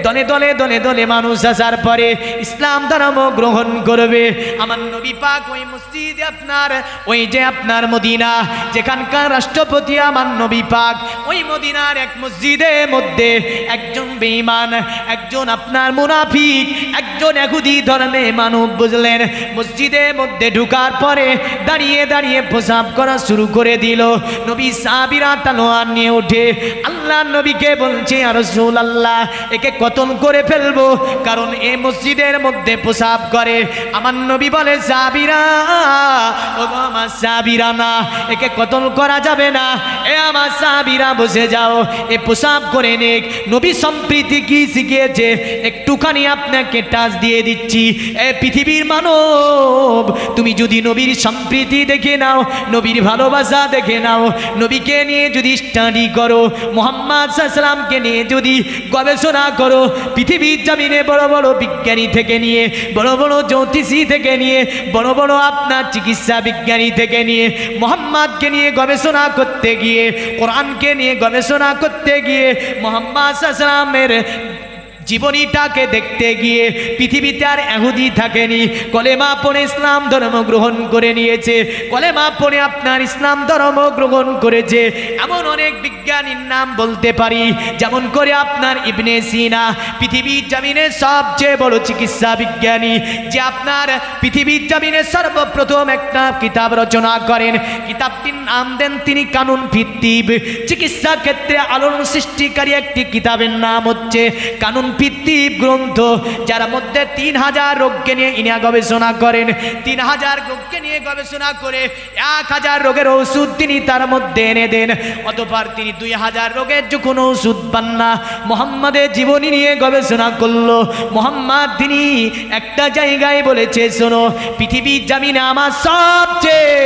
দলে দলে দলে দলে মানুষ আসার পরে ইসলাম ধর্ম গ্রহণ করবে। আমার নবী পাক ওই মসজিদে, আপনার ওই যে আপনার মদিনা, যেখানকার রাষ্ট্রপতি আমার নবী পাক, ওই মদিনার এক মসজিদের মধ্যে একজন বেঈমান, একজন আপনার মুনাফিক, একজন ইহুদি ধর্মে মানব বুঝলেন, মসজিদের মধ্যে ঢুকার পরে দাঁড়িয়ে দাঁড়িয়ে প্রসাব করা শুরু করে দিল। নবী সাহাবীরা তলোয়ার নিয়ে উঠে আল্লাহ নবীকে বলছে, ইয়া রাসূলুল্লাহ, একে কতল করে ফেলবো, কারণ এই মসজিদের মধ্যে প্রসাব করে। আমার নবী বলে, সাহাবীরা, ও গো আমার সাহাবীরা, না, একে কতল করা যাবে না। এ আমার সাহাবীরা, বসে যাও, এ প্রসাব করে নেক। নবী সম্প্রীতি কি শিখিয়েছে একটুখানি আপনাকে টাচ দিয়ে দিচ্ছি। এ পৃথিবীর মানব, তুমি যদি নবীর সম্প্রীতি দেখে নাও, নবীর ভালোবাসা দেখে নাও, নবীকে নিয়ে যদি স্টাডি করো, মুহাম্মদ সাল্লাল্লাহু আলাইহি ওয়াসাল্লামকে নিয়ে যদি গবেষণা করো, পৃথিবীর জমিনে বড় বড় বিজ্ঞানী থেকে নিয়ে, বড় বড় জ্যোতিষী থেকে নিয়ে, বড় বড় আপনার চিকিৎসা বিজ্ঞানী থেকে নিয়ে, মুহাম্মদকে নিয়ে গবেষণা করতে গিয়ে, কোরআনকে নিয়ে গবেষণা করতে গিয়ে, মুহাম্মদ সাল্লাল্লাহু আলাইহি ওয়াসাল্লামের জীবনীটাকে দেখতে গিয়ে পৃথিবীতে আর ইহুদি থাকেনি, কলেমা পড়ে ইসলাম ধর্ম গ্রহণ করে নিয়েছে, কলেমা পড়ে আপনার ইসলাম ধর্ম গ্রহণ করেছে। এমন অনেক বিজ্ঞানীর নাম বলতে পারি, যেমন করে আপনার ইবনে সিনা, পৃথিবীর জমিনে সবচেয়ে বড় চিকিৎসা বিজ্ঞানী, যে আপনার পৃথিবীর জমিনে সর্বপ্রথম একটা কিতাব রচনা করেন। কিতাবটির নাম দেন তিনি কানুন ভিত্তিক চিকিৎসা ক্ষেত্রে আলোড়ন সৃষ্টিকারী একটি কিতাবের নাম হচ্ছে কানুন ভিত্তিক গ্রন্থ, যার মধ্যে 3000 রোগকে নিয়ে ইনি গবেষণা করেন। 3000 রোগকে নিয়ে গবেষণা করে 1000 রোগের ওষুধ তিনি তার মধ্যে এনে দেন। অতঃপর তিনি 2000 রোগের যখন ওষুধ পান না, মুহাম্মাদের জীবনী নিয়ে গবেষণা করলো। মুহাম্মদ তিনি একটা জায়গায় বলেছে, শোনো, পৃথিবীর জমিনে আমার সবচেয়ে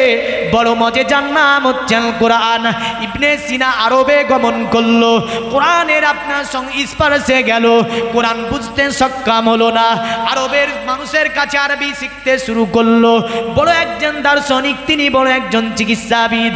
বড় মজেজার নাম হচ্ছে কোরআন। ইবনে সিনা আরবে গমন করলো, কোরআনের আপনার সংস্পর্শে গেল, কোরআন বুঝতে সক্ষম হলো না, আরবের মানুষের কাছে আরবি শিখতে শুরু করলো। বড় একজন দার্শনিক, তিনি বড় একজন চিকিৎসাবিদ,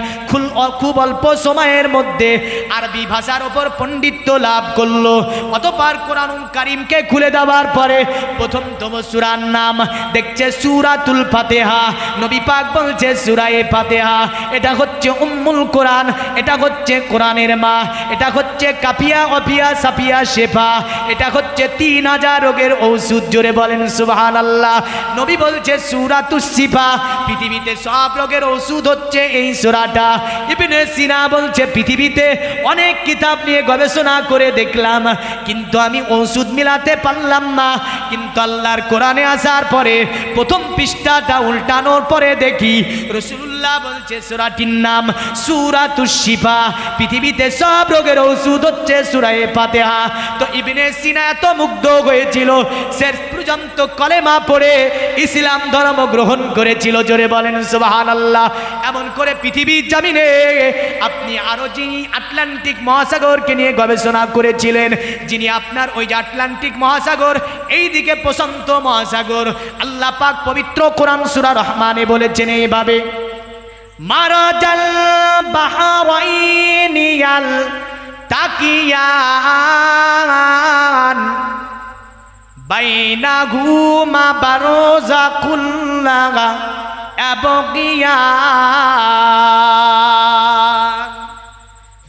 খুব অল্প সময়ের মধ্যে আরবি ভাষার ওপর পণ্ডিত্য লাভ করলো। অতঃপর কোরআনুল কারীমকে খুলে দেওয়ার পরে প্রথমতম সূরার নাম দেখছে সূরাতুল ফাতিহা। নবী পাক বলছে সূরায়ে ফাতিহা, এটা হচ্ছে উম্মুল কোরআন, এটা হচ্ছে কোরআনের মা, এটা হচ্ছে কাফিয়া, ওয়াফিয়া, সাফিয়া, শেফা, এটা হচ্ছে 3000 রোগের ঔষধ। জোরে বলেন সুবহানাল্লাহ। নবী বলছে সূরাতুস শিফা, পৃথিবীতে সব রোগের ঔষধ হচ্ছে এই সূরাটা। ইবনে সিনা বলছে পৃথিবীতে অনেক কিতাব নিয়ে গবেষণা করে দেখলাম, কিন্তু আমি ঔষধ মিলাতে পারলাম না। কিন্তু আল্লাহর কোরআনে আসার পরে প্রথম পৃষ্ঠাটা উল্টানোর পরে দেখি রাসূলুল্লাহ বলছে সূরাটির নাম সূরাতুস শিফা, পৃথিবীতে সব রোগের ঔষধ হচ্ছে সূরা ফাতিহা। তো ইবনে সিনা এত মুগ্ধ হয়েছিল, শেষ পর্যন্ত কলেমা পড়ে ইসলাম ধর্ম গ্রহণ করেছিল। জোরে বলেন সুবহানাল্লাহ। এমন করে পৃথিবীর জমিনে আপনি আরো যিনি আটলান্টিক মহাসাগরকে নিয়ে গবেষণা করেছিলেন, যিনি আপনার ওই যে আটলান্টিক মহাসাগর, এইদিকে প্রশান্ত মহাসাগর, আল্লাহ পাক পবিত্র কোরআন সূরা রহমানে বলেছেন এইভাবে, মারাজাল বাহরাইনি তাকিয়ান বাইনাহুমা বারযাকুন লা ইয়াবগিয়ান।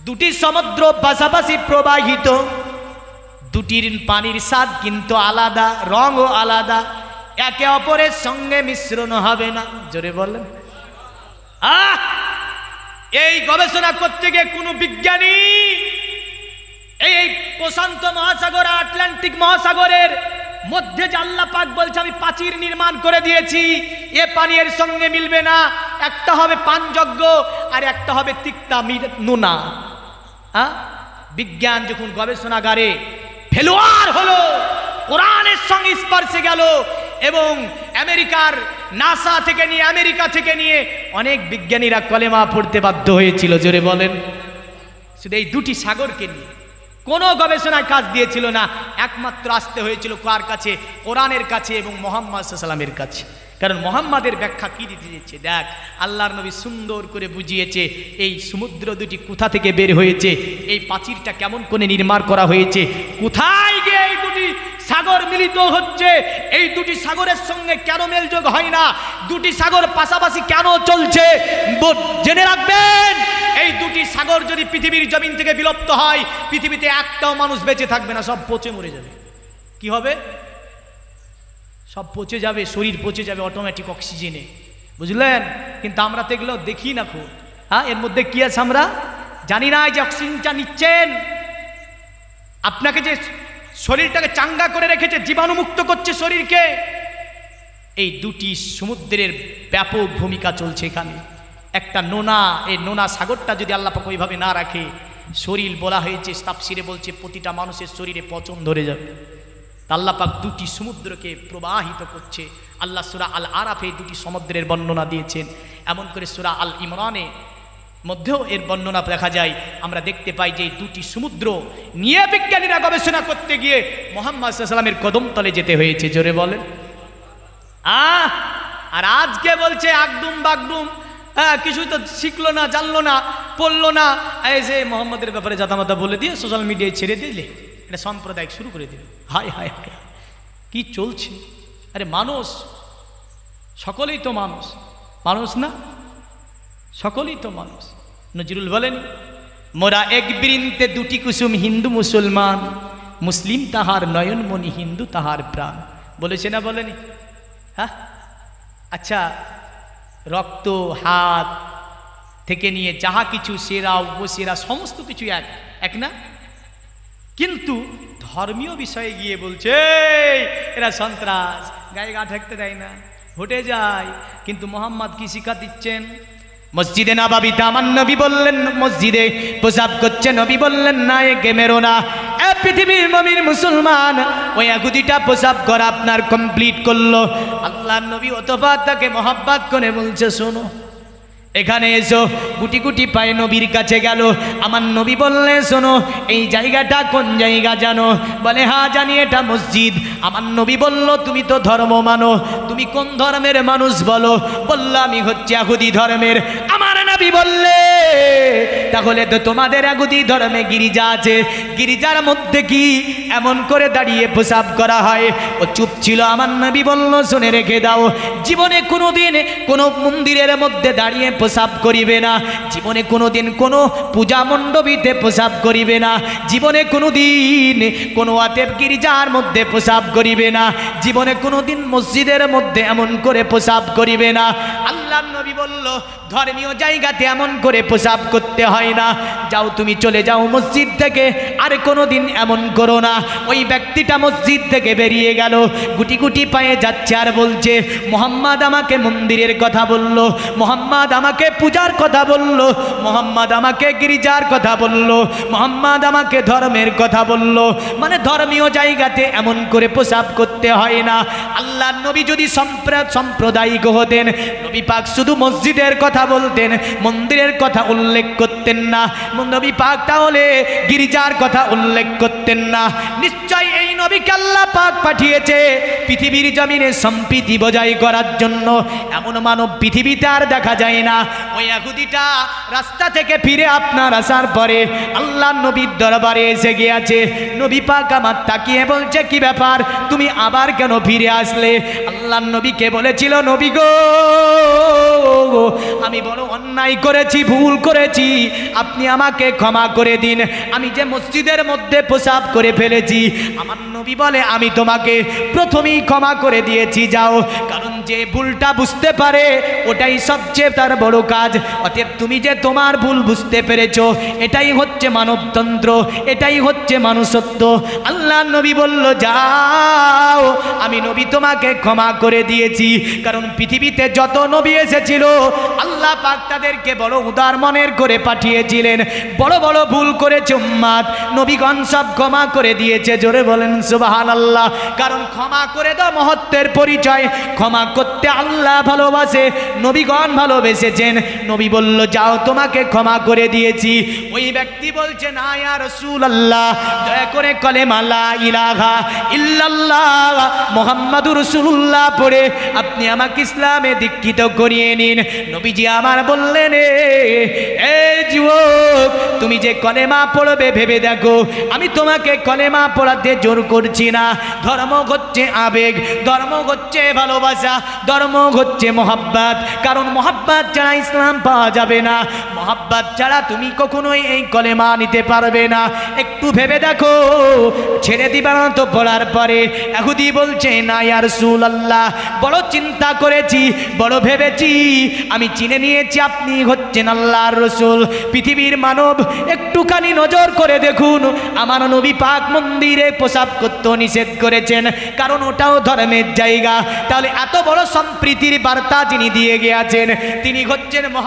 দুটি সমুদ্র পাশাপাশি প্রবাহিত, দুটির পানির স্বাদ কিন্তু আলাদা, রঙও আলাদা, একে অপরের সঙ্গে মিশ্রণ হবে না। জোরে বলেন। এই গবেষণা করতে গিয়ে কোনো বিজ্ঞানী এই প্রশান্ত মহাসাগর আর আটলান্টিক মহাসাগরের মধ্যে যে আল্লাহ পাক বলছে আমি প্রাচীর নির্মাণ করে দিয়েছি, এ পানি এর সঙ্গে মিলবে না, একটা হবে পানযোগ্য আর একটা হবে তিক্তা নোনা। বিজ্ঞান যখন গবেষণাগারে ফেলোয়ার হলো, কোরআনের সঙ্গে স্পর্শে গেল, এবং আমেরিকার নাসা থেকে নিয়ে আমেরিকা থেকে নিয়ে অনেক বিজ্ঞানীরা কলেমা পড়তে বাধ্য হয়েছিল। জোরে বলেন। শুধু এই দুটি সাগরকে নিয়ে কোনো গবেষণায় কাজ দিয়েছিল না, একমাত্র আসতে হয়েছিল কার কাছে? কোরআনের কাছে এবং মুহাম্মদ সাল্লাল্লাহু আলাইহি ওয়াসাল্লামের কাছে। কারণ মুহাম্মাদের ব্যাখ্যা কি দিতে দিচ্ছে, দেখ আল্লাহর নবী সুন্দর করে বুঝিয়েছে এই সমুদ্র দুটি কোথা থেকে বের হয়েছে, এই প্রাচীরটা কেমন করে নির্মাণ করা হয়েছে, কোথায় গিয়ে এই দুটি সাগর মিলিত হচ্ছে, এই দুটি সাগরের সঙ্গে কেন মেলযোগ হয় না, দুটি সাগর পাশাপাশি কেন চলছে। জেনে রাখবেন, এই দুটি সাগর যদি পৃথিবীর জমিন থেকে বিলুপ্ত হয়, পৃথিবীতে একটাও মানুষ বেঁচে থাকবে না, সব পচে মরে যাবে। কি হবে? সব পচে যাবে, শরীর পচে যাবে অটোমেটিক অক্সিজেনে, বুঝলেন? কিন্তু আমরা তো এগুলো দেখি না খুব। এর মধ্যে কি আছে আমরা জানি না। যে অক্সিজেনটা নিচ্ছেন, আপনাকে যে শরীরটাকে চাঙ্গা করে রেখেছে, জীবাণুমুক্ত করছে শরীরকে, এই দুটি সমুদ্রের ব্যাপক ভূমিকা চলছে এখানে। একটা নোনা, এই নোনা সাগরটা যদি আল্লাহ পাক ওইভাবে না রাখে, শরীর বলা হয়েছে, তাফসিরে বলছে প্রতিটা মানুষের শরীরে পচন ধরে যাবে। আল্লাহ পাক দুটি সমুদ্রকে প্রবাহিত করছে। আল্লাহ সূরা আল আরাফে দুটি সমুদ্রের বর্ণনা দিয়েছেন, এমন করে সূরা আল ইমরানে মধ্যেও এর বর্ণনা দেখা যায়। আমরা দেখতে পাই যে এই দুটি সমুদ্র নিয়ে বিজ্ঞানীরা গবেষণা করতে গিয়ে মুহাম্মদ সাল্লাল্লাহু আলাইহি ওয়াসাল্লামের কদম তলে যেতে হয়েছে। জোরে বলেন। আর আজকে বলছে আগডুম বাগডুম, কিছু তো শিখলো না, জানলো না, পড়লো না, এই যে মোহাম্মদের ব্যাপারে জাতামাতা বলে দিয়ে সোশ্যাল মিডিয়ায় ছেড়ে দিলে এটা সাম্প্রদায়িক শুরু করে দিল। হায় হায় হায়, কি চলছে! আরে মানুষ, সকলেই তো মানুষ, মানুষ না? সকলেই তো মানুষ। নজরুল বলেন, মোরা এক বৃন্তে দুটি কুসুম, হিন্দু মুসলমান, মুসলিম তাহার নয়নমণি, হিন্দু তাহার প্রাণ। বলেছে না বলেনি? হ্যাঁ। আচ্ছা, রক্ত, হাত থেকে নিয়ে যাহা কিছু, সেরা উপসেরা সমস্ত কিছু এক এক না? কিন্তু ধর্মীয় বিষয়ে গিয়ে বলছে এরা সন্ত্রাস, গায়ে গা ঠেকতে দেয় না, হটে যায়। কিন্তু মোহাম্মদ কি শিক্ষা দিচ্ছেন? মসজিদে নববীতে আমার নবী বললেন, মসজিদে প্রসাব করছে, নবী বললেন না একে মেরো না। পৃথিবীর মুমিন মুসলমান ওই ইহুদিটা প্রসাব করা আপনার কমপ্লিট করলো, আল্লাহর নবী অতঃপর তাকে মহব্বত করে বলছে, শোনো এখানে এসো। গুটি গুটি পায়ে নবীর কাছে গেল। আমার নবী বললেন, শোনো এই জায়গাটা কোন জায়গা জানো? বলে হ্যাঁ জানি, এটা মসজিদ। আমার নবী বলল, তুমি তো ধর্ম মানো, তুমি কোন ধর্মের মানুষ বলো? বলল, আমি হচ্ছে ইহুদি ধর্মের। আমার নবী বললে তাহলে তো তোমাদের ইহুদি ধর্মে গিরিজা আছে, গিরিজার মধ্যে কি এমন করে দাঁড়িয়ে পেশাব করা হয়? ও চুপ ছিল। আমার নবী বলল শুনে রেখে দাও, জীবনে কোনোদিন কোনো মন্দিরের মধ্যে দাঁড়িয়ে পেশাব করিবে না, জীবনে কোনোদিন কোনো পূজা মণ্ডপীতে পেশাব করিবে না, জীবনে কোনোদিন কোনো অতএব গির্জার মধ্যে পেশাব করিবে না, জীবনে কোনোদিন মসজিদের মধ্যে এমন করে পেশাব করিবে না। আল্লাহর নবী বলল ধর্মীয় জায়গাতে এমন করে পেশাব করতে হয় না, যাও তুমি চলে যাও মসজিদ থেকে, আর কোনোদিন এমন করো না। ওই ব্যক্তিটা মসজিদ থেকে বেরিয়ে গেল, গুটি গুটি পায়ে যাচ্ছে আর বলছে মোহাম্মদ আমাকে মন্দিরের কথা বলল, মোহাম্মদ আমাকে পূজার কথা বলল, মোহাম্মদ আমাকে গির্জার কথা বলল, মোহাম্মদ আমাকে ধর্মের কথা বলল। মানে ধর্মীয় জায়গাতে এমন করে পেশাব করতে হয় না। আল্লাহর নবী যদি সাম্প্রদায়িক হতেন, নবী পাক শুধু মসজিদের কথা বলতেন, মন্দিরের কথা উল্লেখ করতেন না। নবী পাক তাহলে গির্জার কথা উল্লেখ করতেন না। নিশ্চয় এই নবীকে আল্লাহ পাক পাঠিয়েছে পৃথিবীর জমিনে সম্প্রীতি বজায় করার জন্য। এমন মানব পৃথিবীতে আর দেখা যায় না। ওই ইহুদিটা রাস্তা থেকে ফিরে আপনার আসার পরে আল্লাহর নবীর দরবারে এসে গিয়েছে। নবী পাক আমার তাকিয়ে বলছে কি ব্যাপার, তুমি আবার কেন ফিরে আসলে? আল্লাহর নবীকে বলেছিল নবী গো, আমি বড় অন্যায় করেছি, ভুল করেছি, আপনি আমাকে ক্ষমা করে দিন। আমি যে মসজিদের মধ্যে পেশাব করে ফেলেছি, আমার নবী বলে আমি তোমাকে প্রথমেই ক্ষমা করে দিয়েছি, যাও। কারণ যে ভুলটা বুঝতে পারে ওটাই সবচেয়ে তার বড় কাজ। অতএব তুমি যে তোমার ভুল বুঝতে পেরেছো, এটাই হচ্ছে মানবতন্ত্র, এটাই হচ্ছে মানুষত্ব। আল্লাহ নবী বলল যাও, আমি নবী তোমাকে ক্ষমা করে দিয়েছি। কারণ পৃথিবীতে যত নবী এসেছিল আল্লাহ পাক তাদেরকে বড় উদার মনের করে পাঠিয়েছিলেন। বড় বড় ভুল করেছে উম্মাত, নবীগণ সব ক্ষমা করে দিয়েছে। জোরে বলেন সুবহানাল্লাহ। কারণ ক্ষমা করে দাও মহত্বের পরিচয়, ক্ষমা করতে আল্লাহ ভালোবাসে, নবীগণ ভালোবেসেছেন। নবী বলল যাও, তোমাকে ক্ষমা করে দিয়েছি। ওই ব্যক্তি বলছে না ইয়া রাসূলুল্লাহ, দয়া করে কলেমা লা ইলাহা ইল্লাল্লাহ মুহাম্মাদুর রাসূলুল্লাহ পড়ে আপনি আমাকে ইসলামে দীক্ষিত করিয়ে নিন। নবীজি আমার বললেন এই যুবক, তুমি যে কলেমা পড়বে ভেবে দেখো, আমি তোমাকে কলেমা পড়াতে জোর করছি না। ধর্ম হচ্ছে আবেগ, ধর্ম হচ্ছে ভালোবাসা, ধর্ম হচ্ছে মহাব্বত। কারণ মহাব্বত ছাড়া ইসলাম পাওয়া যাবে না, মহাব্বত ছাড়া তুমি কখনোই এই কলেমা নিতে পারবে না। একটু ভেবে দেখো, ছেড়ে দিবা না তো পড়ার পরে? ইহুদি বলছে না ইয়া রাসূলুল্লাহ, বড় চিন্তা করেছি, বড় ভেবেছি, আমি চিনে নিয়েছি আপনি হচ্ছেন আল্লাহর রাসূল। পৃথিবীর মানব একটুখানি নজর করে দেখুন, আমার নবী পাক মন্দিরে পেশাব করতে নিষেধ করেছেন, কারণ ওটাও ধর্মের জায়গা। তাহলে এত বড় সম্প্রীতির বার্তা যিনি দিয়ে গিয়েছেন তিনি হচ্ছেন